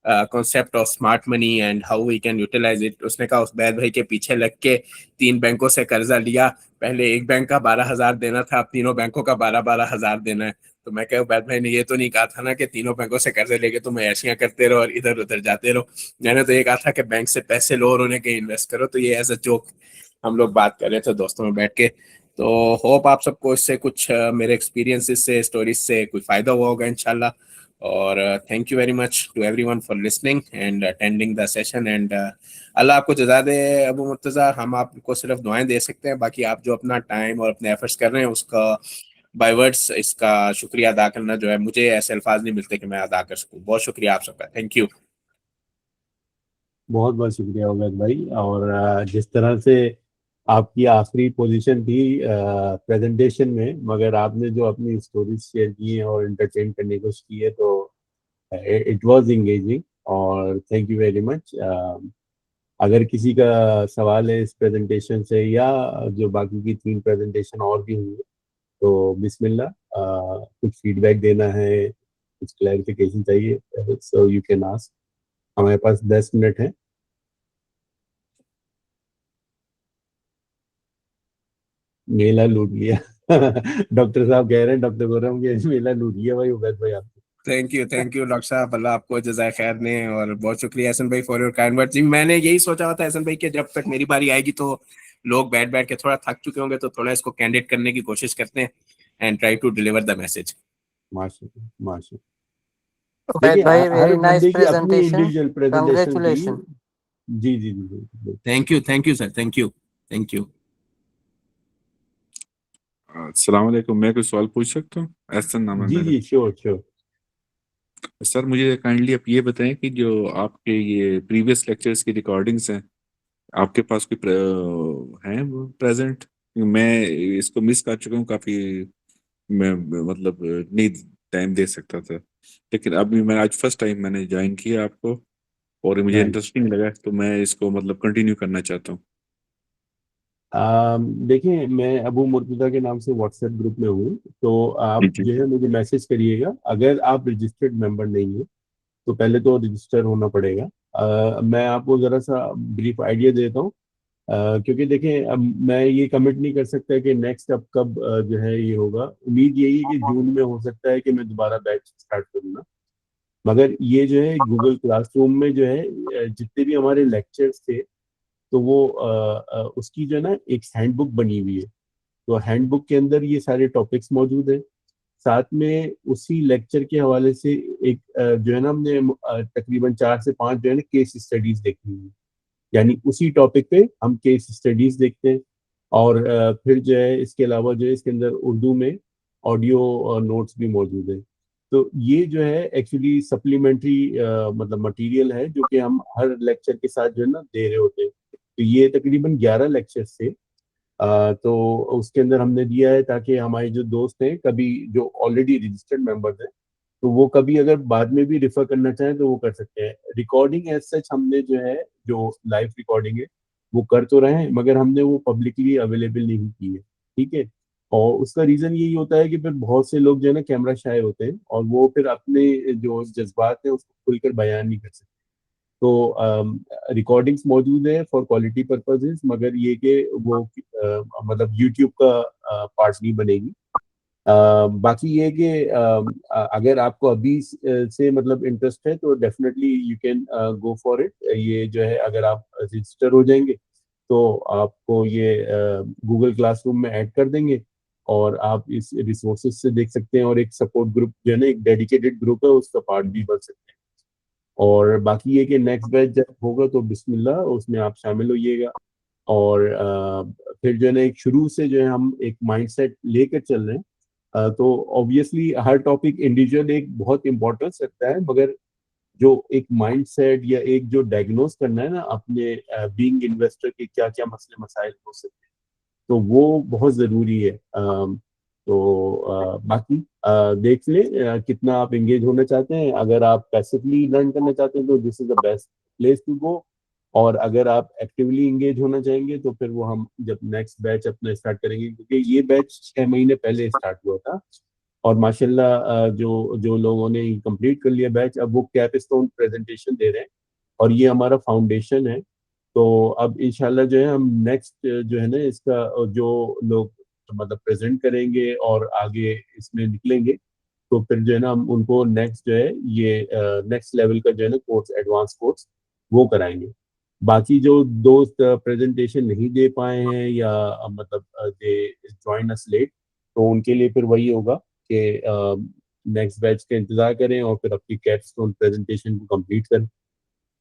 concept of smart money and how we can utilize it. उसने कहा उस बैद भाई के पीछे लग के 3 बैंकों से कर्जा लिया, पहले एक बैंक का 12,000 देना था, अब तीनों बैंकों का 12,000 देना है। तो मैं कह, बैद भाई ने ये तो नहीं कहा था ना कि तीनों बैंकों से कर्जे लेके तुम ऐशियां करते रहो और इधर उधर जाते रहो, मैंने तो ये कहा था कि बैंक से पैसे लो और उन्हें कहीं इन्वेस्ट करो। तो ये एज अ जोक हम लोग बात कर रहे थे दोस्तों में बैठ के। तो होप आप सबको इससे कुछ मेरे एक्सपीरियंसेस से, स्टोरीज से कोई फायदा हुआ होगा इंशाल्लाह। और thank you very much to everyone for listening and attending the session and अल्लाह आपको जज़ा दे। अबू मुर्तज़ा, हम आपको सिर्फ दुआएं दे सकते हैं, बाकी आप जो अपना टाइम और अपने एफर्ट्स कर रहे हैं उसका बाय वर्ड्स इसका शुक्रिया अदा करना जो है, मुझे ऐसे अल्फाज नहीं मिलते कि मैं अदा कर सकूं। बहुत शुक्रिया आप सबका, थैंक यू। बहुत बहुत शुक्रिया उमैद भाई। और जिस तरह से आपकी आखिरी पोजीशन थी प्रेजेंटेशन में, मगर आपने जो अपनी स्टोरीज शेयर की हैं और एंटरटेन करने की कोशिश की है, तो इट वाज एंगेजिंग और थैंक यू वेरी मच। अगर किसी का सवाल है इस प्रेजेंटेशन से या जो बाकी की 3 प्रेजेंटेशन और भी हुई, तो बिस्मिल्लाह, कुछ फीडबैक देना है, कुछ क्लैरिफिकेशन चाहिए, सो यू कैन आस्क। हमारे पास 10 मिनट है। मेला लूट लिया डॉक्टर साहब कह रहे हैं, डॉक्टर गुरम के मेला लूट लिया भाई उबैद भाई आप। थैंक यू डॉक्टर साहब, अल्लाह आपको जज़ाए खैर ने, और बहुत शुक्रिया एहसन भाई फॉर योर काइंड वर्ड्स। जी मैंने यही सोचा हुआ था एहसन भाई कि जब तक मेरी बारी आएगी तो लोग बैठ बैठ के थोड़ा थक चुके होंगे, तो थोड़ा इसको कैंडिड करने की कोशिश करते हैं and try to deliver the message. माशा माशा। उबैद देखिए भाई, हर वेरी नाइस बंदे की अपनी प्रेजेंटेशन, इंडिविजुअल प्रेजेंटेशन थी। कंग्रेचुलेशन। जी जी जी जी। Thank you sir, thank you, thank you. अस्सलाम वालेकुम, मैं कोई सवाल पूछ सकता हूँ? एहसन नाम है जी मेरा। जी श्योर श्योर। सर मुझे काइंडली आप ये बताएं कि जो आपके ये प्रीवियस लेक्चर्स की रिकॉर्डिंग्स हैं, आपके पास कोई हैं वो प्रेजेंट? मैं इसको मिस कर चुका हूँ काफ़ी। मैं मतलब नहीं टाइम दे सकता था, लेकिन अभी मैं आज फर्स्ट टाइम मैंने ज्वाइन किया आपको और मुझे राइट। इंटरेस्टिंग लगा, तो मैं इसको मतलब कंटिन्यू करना चाहता हूँ। देखिए मैं अबू मुर्तज़ा के नाम से व्हाट्सएप ग्रुप में हूँ, तो जी आप जी। जो है मुझे मैसेज करिएगा। अगर आप रजिस्टर्ड मेंबर नहीं हो तो पहले तो रजिस्टर होना पड़ेगा। मैं आपको ज़रा सा ब्रीफ आइडिया देता हूँ। क्योंकि देखें अब मैं ये कमिट नहीं कर सकता कि नेक्स्ट अब कब जो है ये होगा। उम्मीद यही है कि जून में हो सकता है कि मैं दोबारा बैच स्टार्ट करूँगा। मगर ये जो है गूगल क्लासरूम में जो है जितने भी हमारे लेक्चर्स थे तो वो उसकी जो है ना एक हैंडबुक बनी हुई है। तो हैंडबुक के अंदर ये सारे टॉपिक्स मौजूद हैं। साथ में उसी लेक्चर के हवाले से एक जो है ना हमने तकरीबन 4 से 5 जो है ना केस स्टडीज देखी हुई है। यानी उसी टॉपिक पे हम केस स्टडीज देखते हैं। और फिर जो है इसके अलावा जो है इसके अंदर उर्दू में ऑडियो नोट्स भी मौजूद है। तो ये जो है एक्चुअली सप्लीमेंट्री मतलब मटेरियल है जो कि हम हर लेक्चर के साथ जो है ना दे रहे होते हैं। तो ये तकरीबन 11 लेक्चर्स थे। तो उसके अंदर हमने दिया है ताकि हमारे जो दोस्त हैं कभी जो ऑलरेडी रजिस्टर्ड मेंबर्स हैं तो वो कभी अगर बाद में भी रेफर करना चाहें तो वो कर सकते हैं। रिकॉर्डिंग एज सच हमने जो है जो लाइव रिकॉर्डिंग है वो कर तो रहे हैं मगर हमने वो पब्लिकली अवेलेबल नहीं की है। ठीक है। और उसका रीजन यही होता है कि फिर बहुत से लोग जो है ना कैमरा शाय होते हैं और वो फिर अपने जो जज्बात हैं उसको खुलकर बयान नहीं कर सकते। तो रिकॉर्डिंग्स मौजूद है फॉर क्वालिटी पर्पजेज मगर ये कि वो मतलब यूट्यूब का पार्ट नहीं बनेगी। बाकी ये कि अगर आपको अभी से मतलब इंटरेस्ट है तो definitely you can go for it. ये जो है अगर आप रजिस्टर हो जाएंगे तो आपको ये गूगल क्लासरूम में ऐड कर देंगे और आप इस रिसोर्सेज से देख सकते हैं और एक सपोर्ट ग्रुप जो है ना एक डेडिकेटेड ग्रुप है उसका पार्ट भी बन सकते हैं। और बाकी ये कि नेक्स्ट बैच जब होगा तो बिस्मिल्लाह उसमें आप शामिल होइएगा। और फिर जो है ना एक शुरू से जो है हम एक माइंडसेट लेकर चल रहे हैं। तो ऑब्वियसली हर टॉपिक इंडिविजुअल एक बहुत इंपॉर्टेंस रखता है मगर जो एक माइंडसेट या एक जो डायग्नोस करना है ना अपने बीइंग इन्वेस्टर के क्या क्या मसले मसाइल हो सकते हैं तो वो बहुत ज़रूरी है। तो बाकी देख लें कितना आप एंगेज होना चाहते हैं। अगर आप पैसिवली लर्न करना चाहते हैं तो this is the best place to go. और अगर आप एक्टिवली इंगेज होना चाहेंगे तो फिर वो हम जब नेक्स्ट बैच अपना स्टार्ट करेंगे क्योंकि ये बैच 6 महीने पहले स्टार्ट हुआ था। और माशाल्लाह जो जो लोगों ने कंप्लीट कर लिया बैच अब वो कैपस्टोन प्रेजेंटेशन दे रहे हैं और ये हमारा फाउंडेशन है। तो अब इंशाल्लाह जो है हम नेक्स्ट जो है ना इसका जो लोग मतलब प्रेजेंट करेंगे और आगे इसमें निकलेंगे तो फिर जो है ना हम उनको नेक्स्ट जो है ये नेक्स्ट लेवल का जो है ना कोर्स एडवांस कोर्स वो कराएंगे। बाकी जो दोस्त प्रेजेंटेशन नहीं दे पाए हैं या मतलब दे ज्वाइन अस लेट तो उनके लिए फिर वही होगा कि नेक्स्ट बैच का इंतजार करें और फिर अपनी कैपस्टोन प्रेजेंटेशन को कंप्लीट करें।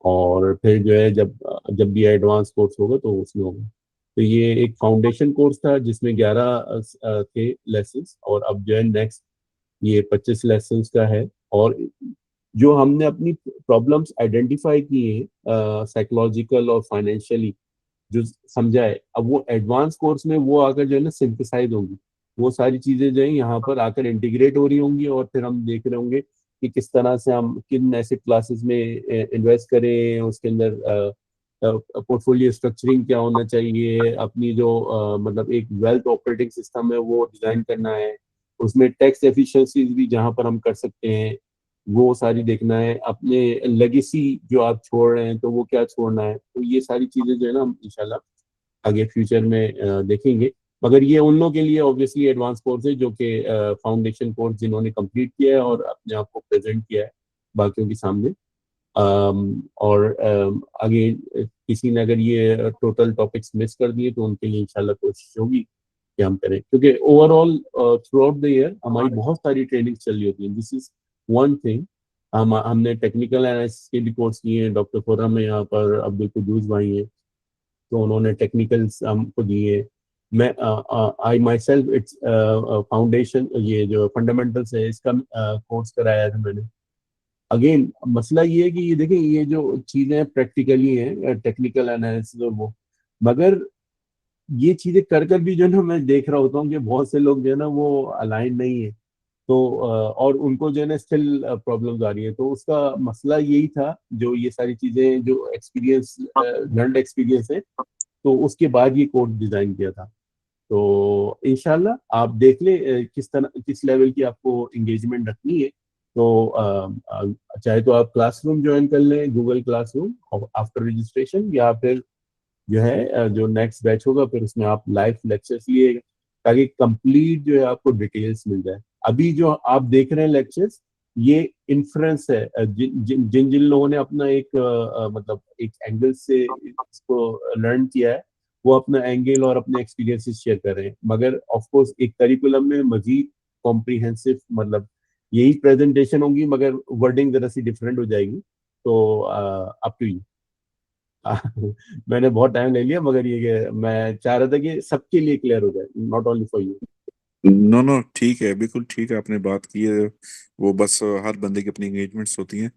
और फिर जो है जब जब भी एडवांस कोर्स होगा तो उसमें होगा। तो ये एक फाउंडेशन कोर्स था जिसमें 11 थे लेसन्स और अब जो है नेक्स्ट ये 25 लेसन्स का है। और जो हमने अपनी प्रॉब्लम्स आइडेंटिफाई की हैं साइकोलॉजिकल और फाइनेंशियली जो समझा है अब वो एडवांस कोर्स में वो आकर जो है ना सिंथेसाइज होंगी। वो सारी चीजें जो है यहाँ पर आकर इंटीग्रेट हो रही होंगी और फिर हम देख रहे होंगे कि किस तरह से हम किन ऐसे क्लासेस में इन्वेस्ट करें। उसके अंदर पोर्टफोलियो स्ट्रक्चरिंग क्या होना चाहिए अपनी जो मतलब एक वेल्थ ऑपरेटिंग सिस्टम है वो डिजाइन करना है। उसमें टैक्स एफिशिएंसीज भी जहाँ पर हम कर सकते हैं वो सारी देखना है। अपने लेगेसी जो आप छोड़ रहे हैं तो वो क्या छोड़ना है। तो ये सारी चीजें जो है ना हम इंशाल्लाह आगे फ्यूचर में देखेंगे। मगर ये उन लोगों के लिए ऑब्वियसली एडवांस कोर्स है जो कि फाउंडेशन कोर्स जिन्होंने कंप्लीट किया है और अपने आप को प्रेजेंट किया है बाकियों के सामने। और आगे किसी ने अगर ये टोटल टॉपिक्स मिस कर दिए तो उनके लिए इंशाल्लाह कोशिश होगी कि हम करें क्योंकि overall through out the year हमारी बहुत सारी ट्रेनिंग चल रही होती है। This is one thing. हमने टेक्निकल एनालिसिस के भी कोर्स किए हैं। डॉक्टर खुर्रम है यहाँ पर अब्दुल कुद्दूस भाई हैं तो उन्होंने टेक्निकल्स हमको दिए। मैं आई माई सेल्फ इट्स फाउंडेशन ये जो फंडामेंटल्स है इसका कोर्स कराया था मैंने। अगेन मसला ये है कि ये देखें ये जो चीज़ें प्रैक्टिकली हैं टेक्निकल एनालिसिस और वो मगर ये चीज़ें कर कर भी जो है ना मैं देख रहा होता हूँ कि बहुत से लोग जो है ना वो अलाइन नहीं है। तो और उनको जो है ना स्टिल प्रॉब्लम्स आ रही है। तो उसका मसला यही था जो ये सारी चीज़ें जो एक्सपीरियंस लर्नड एक्सपीरियंस है तो उसके बाद ये कोड डिज़ाइन किया था। तो इंशाल्लाह आप देख लें किस तरह किस लेवल की आपको एंगेजमेंट रखनी है। तो चाहे तो आप क्लासरूम ज्वाइन कर लें गूगल क्लासरूम आफ्टर रजिस्ट्रेशन या फिर जो है जो नेक्स्ट बैच होगा फिर उसमें आप लाइव लेक्चर्स लिएगा, ताकि कंप्लीट जो है आपको डिटेल्स मिल जाए। अभी जो आप देख रहे हैं लेक्चर्स, ये इन्फ्रेंस है, जिन जिन जिन जिन लोगों ने अपना एक मतलब एक एंगल से इसको लर्न किया है, वो अपना एंगल और अपने एक्सपीरियंसेस शेयर कर रहे हैं। मगर ऑफ कोर्स एक करिकुलम में मजीद कॉम्प्रिहेंसिव मतलब यही प्रेजेंटेशन होंगी, मगर वर्डिंग जरा सी डिफरेंट हो जाएगी। तो अप टू यू। मैंने बहुत टाइम ले लिया, मगर ये मैं चाह रहा था कि सबके लिए क्लियर हो जाए, not only for you. No no ठीक है, बिल्कुल ठीक है, आपने बात की है। वो बस हर बंदे की अपनी एंगेजमेंट्स होती हैं।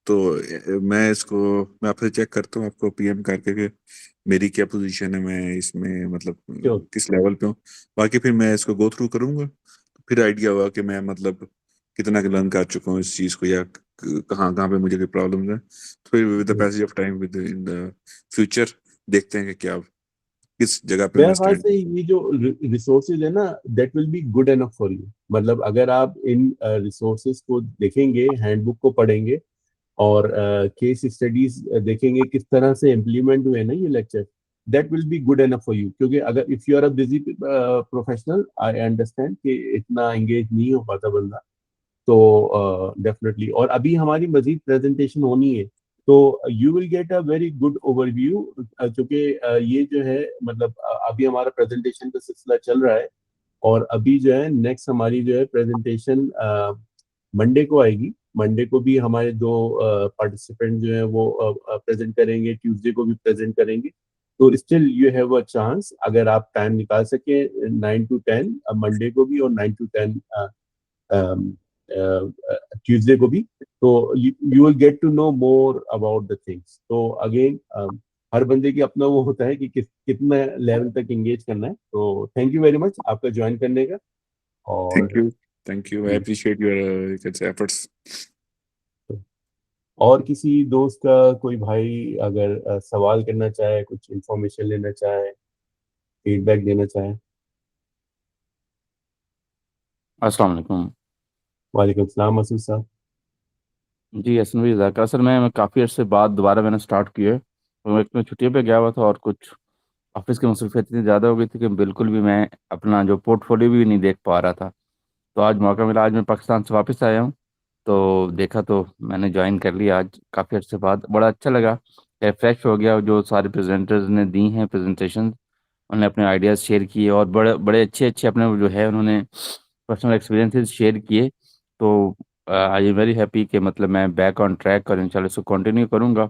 तो मैं आपसे चेक करता हूँ आपको पीएम करके कि मेरी क्या पोजीशन है, मैं इसमें मतलब श्योर। किस लेवल पे हूँ। बाकी फिर मैं इसको गो थ्रू करूंगा, फिर आइडिया हुआ कि मैं मतलब कितना लर्न कर चुका हूँ इस चीज को, या कहाँ कहाँ पे मुझे कोई प्रॉब्लम है। तो फिर with the passage of time, with in the future देखते हैं कि क्या किस जगह पे मैं मेरे ख्याल स्टैंड। से ये जो रिसोर्सेज है ना, that will be good enough for you. मतलब अगर आप इन रिसोर्सेज को देखेंगे, हैंडबुक को पढ़ेंगे और केस स्टडीज देखेंगे किस तरह से इम्प्लीमेंट हुए ना ये lecture, that will be good enough for you. क्योंकि अगर if you are a busy professional, I understand कि इतना एंगेज नहीं हो पाता बंदा, तो डेफिनेटली और अभी हमारी मजीद प्रेजेंटेशन होनी है, तो you will get a very good overview. क्योंकि ये जो है मतलब अभी हमारा प्रेजेंटेशन का सिलसिला चल रहा है, और अभी जो है नेक्स्ट हमारी जो है प्रेजेंटेशन मंडे को आएगी। मंडे को भी हमारे दो पार्टिसिपेंट जो है वो प्रेजेंट करेंगे, ट्यूसडे को भी प्रेजेंट करेंगे। तो still you have a chance, अगर आप टाइम निकाल सके 9 to 10 मंडे को भी और 9 to 10 ट्यूसडे को भी, तो you will get to know more about the things. तो अगेन हर बंदे की अपना वो होता है कि कितना लेवल तक एंगेज करना है। तो थैंक यू वेरी मच आपका ज्वाइन करने का। थैंक और यू, थैंक यू, आई जी, अप्रिशिएट योर एफर्ट्स। तो और किसी दोस्त का कोई भाई अगर सवाल करना चाहे, कुछ इंफॉर्मेशन लेना चाहे, फीडबैक देना चाहे। अस्सलाम वालेकुम। वालेकुम सलाम मसूद साहब। जी हसन भाई जैका सर, मैं काफ़ी अर्से बाद दोबारा मैंने स्टार्ट किया है। तो एक मैं छुट्टियों पे गया हुआ था और कुछ ऑफिस की मसरूफियत इतनी ज़्यादा हो गई थी कि बिल्कुल भी मैं अपना जो पोर्टफोलियो भी नहीं देख पा रहा था। तो आज मौका मिला, आज मैं पाकिस्तान से वापस आया हूँ। तो देखा तो मैंने ज्वाइन कर लिया आज काफ़ी अर्से बाद। बड़ा अच्छा लगा, रिफ्रेश हो गया। जो सारे प्रेजेंटर्स ने दी हैं प्रेजेंटेशन, उन्होंने अपने आइडियाज़ शेयर किए और बड़े बड़े अच्छे अच्छे अपने जो है उन्होंने पर्सनल एक्सपीरियंसेस शेयर किए। तो आई एम वेरी हैप्पी कि मतलब मैं बैक ऑन ट्रैक और इंशाल्लाह इसको कंटिन्यू करूँगा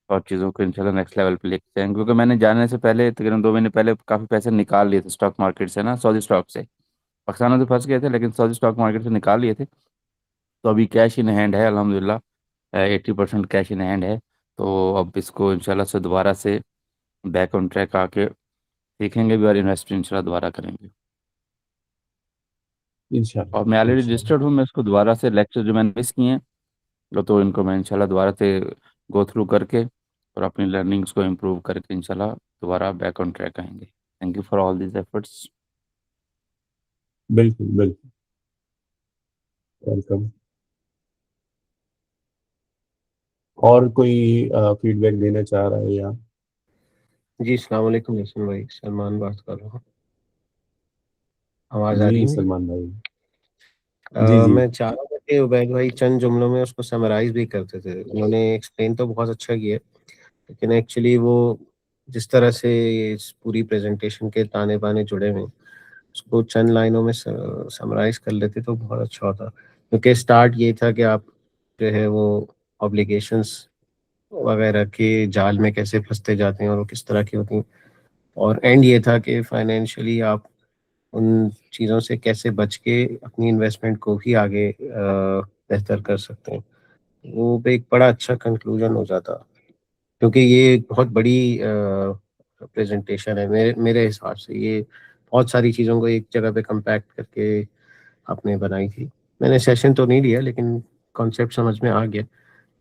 और चीज़ों को इंशाल्लाह नेक्स्ट लेवल पे लेके जाएंगे। क्योंकि मैंने जाने से पहले तकरीबन 2 महीने पहले काफ़ी पैसे निकाल लिए थे स्टॉक मार्केट से ना, सऊदी स्टॉक से। पाकिस्तान में तो फंस गए थे लेकिन सऊदी स्टॉक मार्केट से निकाल लिए थे। तो अभी कैश इन हैंड है अल्हम्दुलिल्लाह, 80% कैश इन हैंड है। तो अब इसको इंशाल्लाह से दोबारा से बैक ऑन ट्रैक आके सीखेंगे भी और इन्वेस्ट इंशाल्लाह दोबारा करेंगे। और मैं इंशाल्लाह ऑलरेडी इंशाल्लाह। रजिस्टर्ड हूँ। मैं इसको दोबारा से लेक्चर जो मैंने मिस किए हैं तो इनको मैं इंशाल्लाह दोबारा से गो थ्रू करके और अपनी लर्निंग्स को इम्प्रूव करके इंशाल्लाह दोबारा बैक ऑन ट्रैक आएंगे। Thank you for all these efforts. बिल्कुल बिल्कुल, वेलकम। और कोई फीडबैक देना चाह रहा है या? जी अस्सलाम वालेकुम हसन भाई, सलमान बात कर रहा हूँ। आवाज़ आ जी रही है मेरी? सलमान भाई। जी जी। मैं चाह रहा था कि उबैद भाई चंद जुमलों में उसको समराइज भी करते थे। उन्होंने एक्सप्लेन तो बहुत अच्छा किया, लेकिन एक्चुअली वो जिस तरह से इस पूरी प्रेजेंटेशन के ताने बाने जुड़े हुए हैं, उसको चंद लाइनों में समराइज कर लेते तो बहुत अच्छा होता। क्योंकि स्टार्ट ये था कि आप जो है वो ऑब्लिगेशंस वगैरह के जाल में कैसे फंसते जाते हैं और वो किस तरह की होती हैं, और एंड ये था कि फाइनेंशियली आप उन चीज़ों से कैसे बच के अपनी इन्वेस्टमेंट को भी आगे बेहतर कर सकते हैं। वो पे एक बड़ा अच्छा कंक्लूजन हो जाता, क्योंकि ये एक बहुत बड़ी प्रेजेंटेशन है मेरे मेरे हिसाब से। ये बहुत सारी चीज़ों को एक जगह पे कंपैक्ट करके आपने बनाई थी। मैंने सेशन तो नहीं लिया लेकिन कॉन्सेप्ट समझ में आ गया।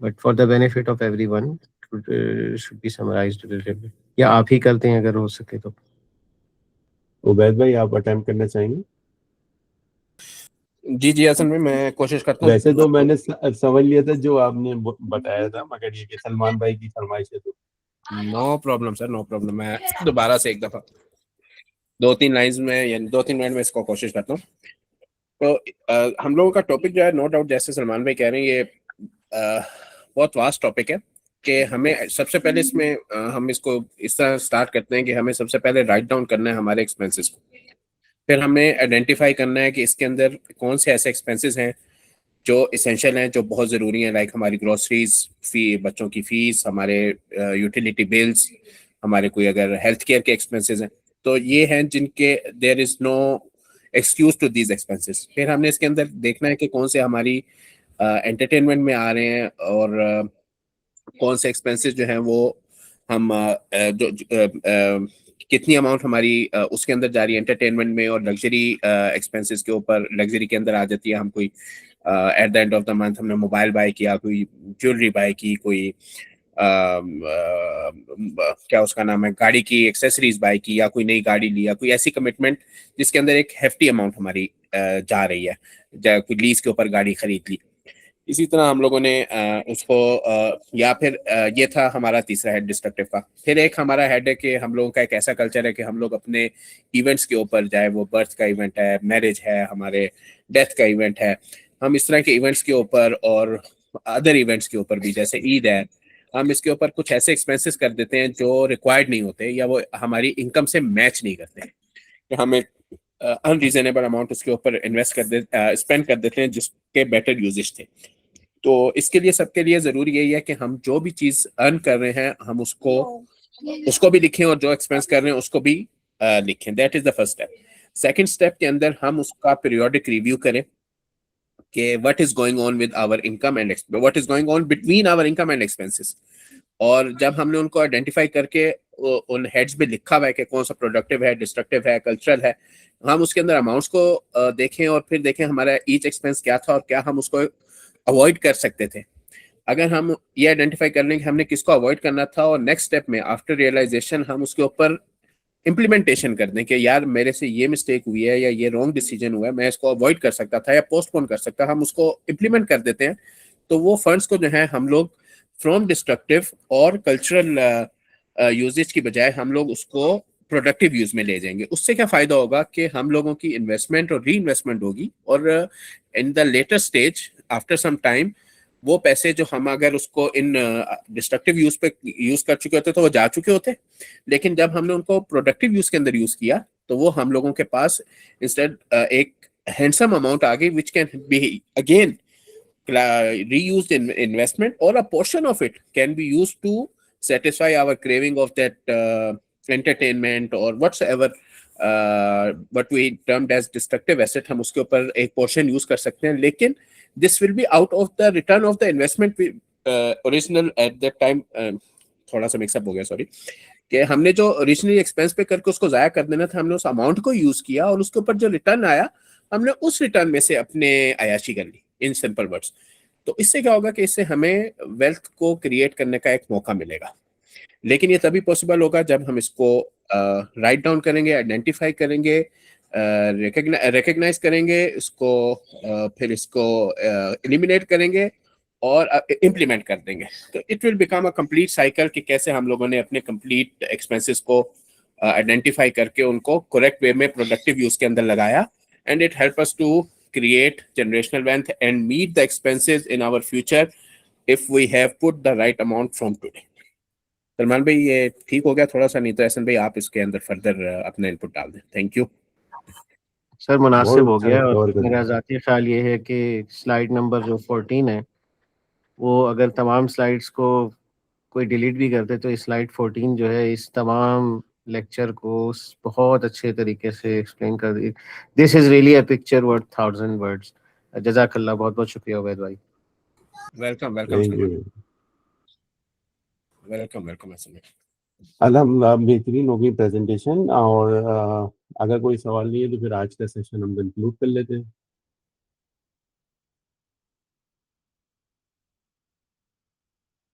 But for the benefit of everyone should be summarised related, या आप ही करते हैं अगर हो सके तो। उबैद भाई आप अटेम्प्ट करना चाहेंगे? जी जी हसन भाई, मैं कोशिश करता हूँ। वैसे तो मैंने समझ लिया था जो आपने बताया था, मगर ये कि सलमान भाई की फरमाइश है तो no problem sir, no problem. मैं दोबारा से एक दफा 2-3 लाइंस में या 2-3 मिनट में इसको कोशिश करता हूँ। तो हम लोगों का टॉपिक जो है, नो डाउट जैसे सलमान भाई कह रहे हैं, ये बहुत वास्ट टॉपिक है कि हमें सबसे पहले इसमें हम इसको इस तरह स्टार्ट करते हैं कि हमें सबसे पहले राइट डाउन करना है हमारे एक्सपेंसेस को। फिर हमें आइडेंटिफाई करना है कि इसके अंदर कौन से ऐसे एक्सपेंसेस हैं जो इसेंशियल हैं, जो बहुत ज़रूरी हैं, लाइक हमारी ग्रोसरीज, बच्चों की फीस, हमारे यूटिलिटी बिल्स, हमारे कोई अगर हेल्थ केयर के एक्सपेंसेस हैं, तो ये हैं जिनके there is no excuse to these expenses. फिर हमने इसके अंदर देखना है कि कौन से हमारी एंटरटेनमेंट में आ रहे हैं और कौन से एक्सपेंसेस जो हैं वो हम कितनी अमाउंट हमारी उसके अंदर जा रही है एंटरटेनमेंट में, और लग्जरी एक्सपेंसेस के ऊपर, लग्जरी के अंदर आ जाती है हम कोई at the end of the month हमने मोबाइल बाय किया, कोई ज्वेलरी बाय की, कोई क्या उसका नाम है, गाड़ी की एक्सेसरीज बाय की, या कोई नई गाड़ी ली, या कोई ऐसी कमिटमेंट जिसके अंदर एक हेफ्टी अमाउंट हमारी जा रही है, कोई लीज के ऊपर गाड़ी खरीद ली। इसी तरह हम लोगों ने उसको या फिर ये था हमारा तीसरा हेड डिस्ट्रक्टिव का। फिर एक हमारा हेड है कि हम लोगों का एक ऐसा कल्चर है कि हम लोग अपने इवेंट्स के ऊपर, चाहे वो बर्थ का इवेंट है, मैरिज है, हमारे डेथ का इवेंट है, हम इस तरह के इवेंट्स के ऊपर और अदर इवेंट्स के ऊपर भी, जैसे ईद है, हम इसके ऊपर कुछ ऐसे एक्सपेंसेस कर देते हैं जो रिक्वायर्ड नहीं होते या वो हमारी इनकम से मैच नहीं करते हैं, कि हम एक अनरीजनेबल अमाउंट उसके ऊपर इन्वेस्ट कर दे स्पेंड कर देते हैं जिसके बेटर यूजेस थे। तो इसके लिए सबके लिए जरूरी यही है कि हम जो भी चीज अर्न कर रहे हैं हम उसको भी लिखें, और जो एक्सपेंस कर रहे हैं उसको भी लिखें। That is the first step. Second step के अंदर हम उसका पीरियोडिक रिव्यू करें कि what is going on with our income and what is going on between our income and expenses. और जब हमने उनको आइडेंटिफाई करके उन हेड्स में लिखा हुआ है कि कौन सा प्रोडक्टिव है, डिस्ट्रक्टिव है, कल्चरल है, हम उसके अंदर अमाउंट्स को देखें और फिर देखें हमारा ईच एक्सपेंस क्या था और क्या हम उसको अवॉइड कर सकते थे। अगर हम ये आइडेंटिफाई कर लें कि हमने किसको अवॉइड करना था, और नेक्स्ट स्टेप में आफ्टर रियलाइजेशन हम उसके ऊपर इम्प्लीमेंटेशन कर दें कि यार मेरे से ये मिस्टेक हुई है या ये रॉन्ग डिसीजन हुआ है, मैं इसको अवॉइड कर सकता था या पोस्टपोन कर सकता, हम उसको इम्प्लीमेंट कर देते हैं, तो वो फंड्स को जो है हम लोग फ्रॉम डिस्ट्रक्टिव और कल्चरल यूजेज की बजाय हम लोग उसको प्रोडक्टिव यूज में ले जाएंगे। उससे क्या फायदा होगा कि हम लोगों की इन्वेस्टमेंट और री इन्वेस्टमेंट होगी, और in the later stage after some time वो पैसे जो हम अगर उसको इन डिस्ट्रक्टिव यूज पे यूज कर चुके होते तो वो जा चुके होते, लेकिन जब हमने उनको प्रोडक्टिव यूज के अंदर यूज किया तो वो हम लोगों के पास इंस्टेड एक हैंडसम अमाउंट आ गई which can be again reused in investment, or a portion of it can be used to satisfy our craving of that entertainment or whatsoever what we termed as destructive asset, हम उसके ऊपर एक portion use कर सकते हैं, लेकिन this will be out of the return of the investment original at that time। थोड़ा सा मिक्सअप हो गया, सॉरी, कि हमने जो ओरिजिनली एक्सपेंस पे करके उसको जाया कर देना था, हमने उस अमाउंट को यूज किया और उसके ऊपर जो रिटर्न आया हमने उस रिटर्न में से अपने अयाशी कर ली, इन सिंपल वर्ड्स। तो इससे क्या होगा कि इससे हमें वेल्थ को क्रिएट करने का एक मौका मिलेगा, लेकिन ये तभी पॉसिबल होगा जब हम इसको राइट डाउन करेंगे, आइडेंटिफाई करेंगे, रिकग्नाइज करेंगे इसको, फिर इसको एलिमिनेट करेंगे और इम्प्लीमेंट कर देंगे। तो it will become a complete cycle कि कैसे हम लोगों ने अपने कंप्लीट एक्सपेंसेस को आइडेंटिफाई करके उनको करेक्ट वे में प्रोडक्टिव यूज के अंदर लगाया, and it help us to create generational wealth and meet the expenses in our future if we have put the right amount from today। Salman भाई ये ठीक हो गया थोड़ा सा? नहीं तो एहसन भाई आप इसके अंदर फर्दर अपना इनपुट डाल दें। थैंक यू सर, मुनासिब बहुत हो अच्छा गया। कवर और कर मेरा ज़ाती ख्याल ये है कि स्लाइड नंबर जो 14 है, वो अगर तमाम स्लाइड्स को कोई डिलीट भी करते तो इस स्लाइड 14 जो है इस तमाम लेक्चर को बहुत अच्छे तरीके से एक्सप्लेन कर दी। This is really a picture worth 1000 words. जज़ाकल्लाह, बहुत बहुत शुक्रिया उबैद भाई। Welcome welcome thank you. Welcome welcome Ehsan भाई। अल्हम्दुलिल्लाह बेहतरीन हो गई प्रेजेंटेशन, और अगर कोई सवाल नहीं है तो फिर आज का सेशन हम कंक्लूड कर लेते हैं।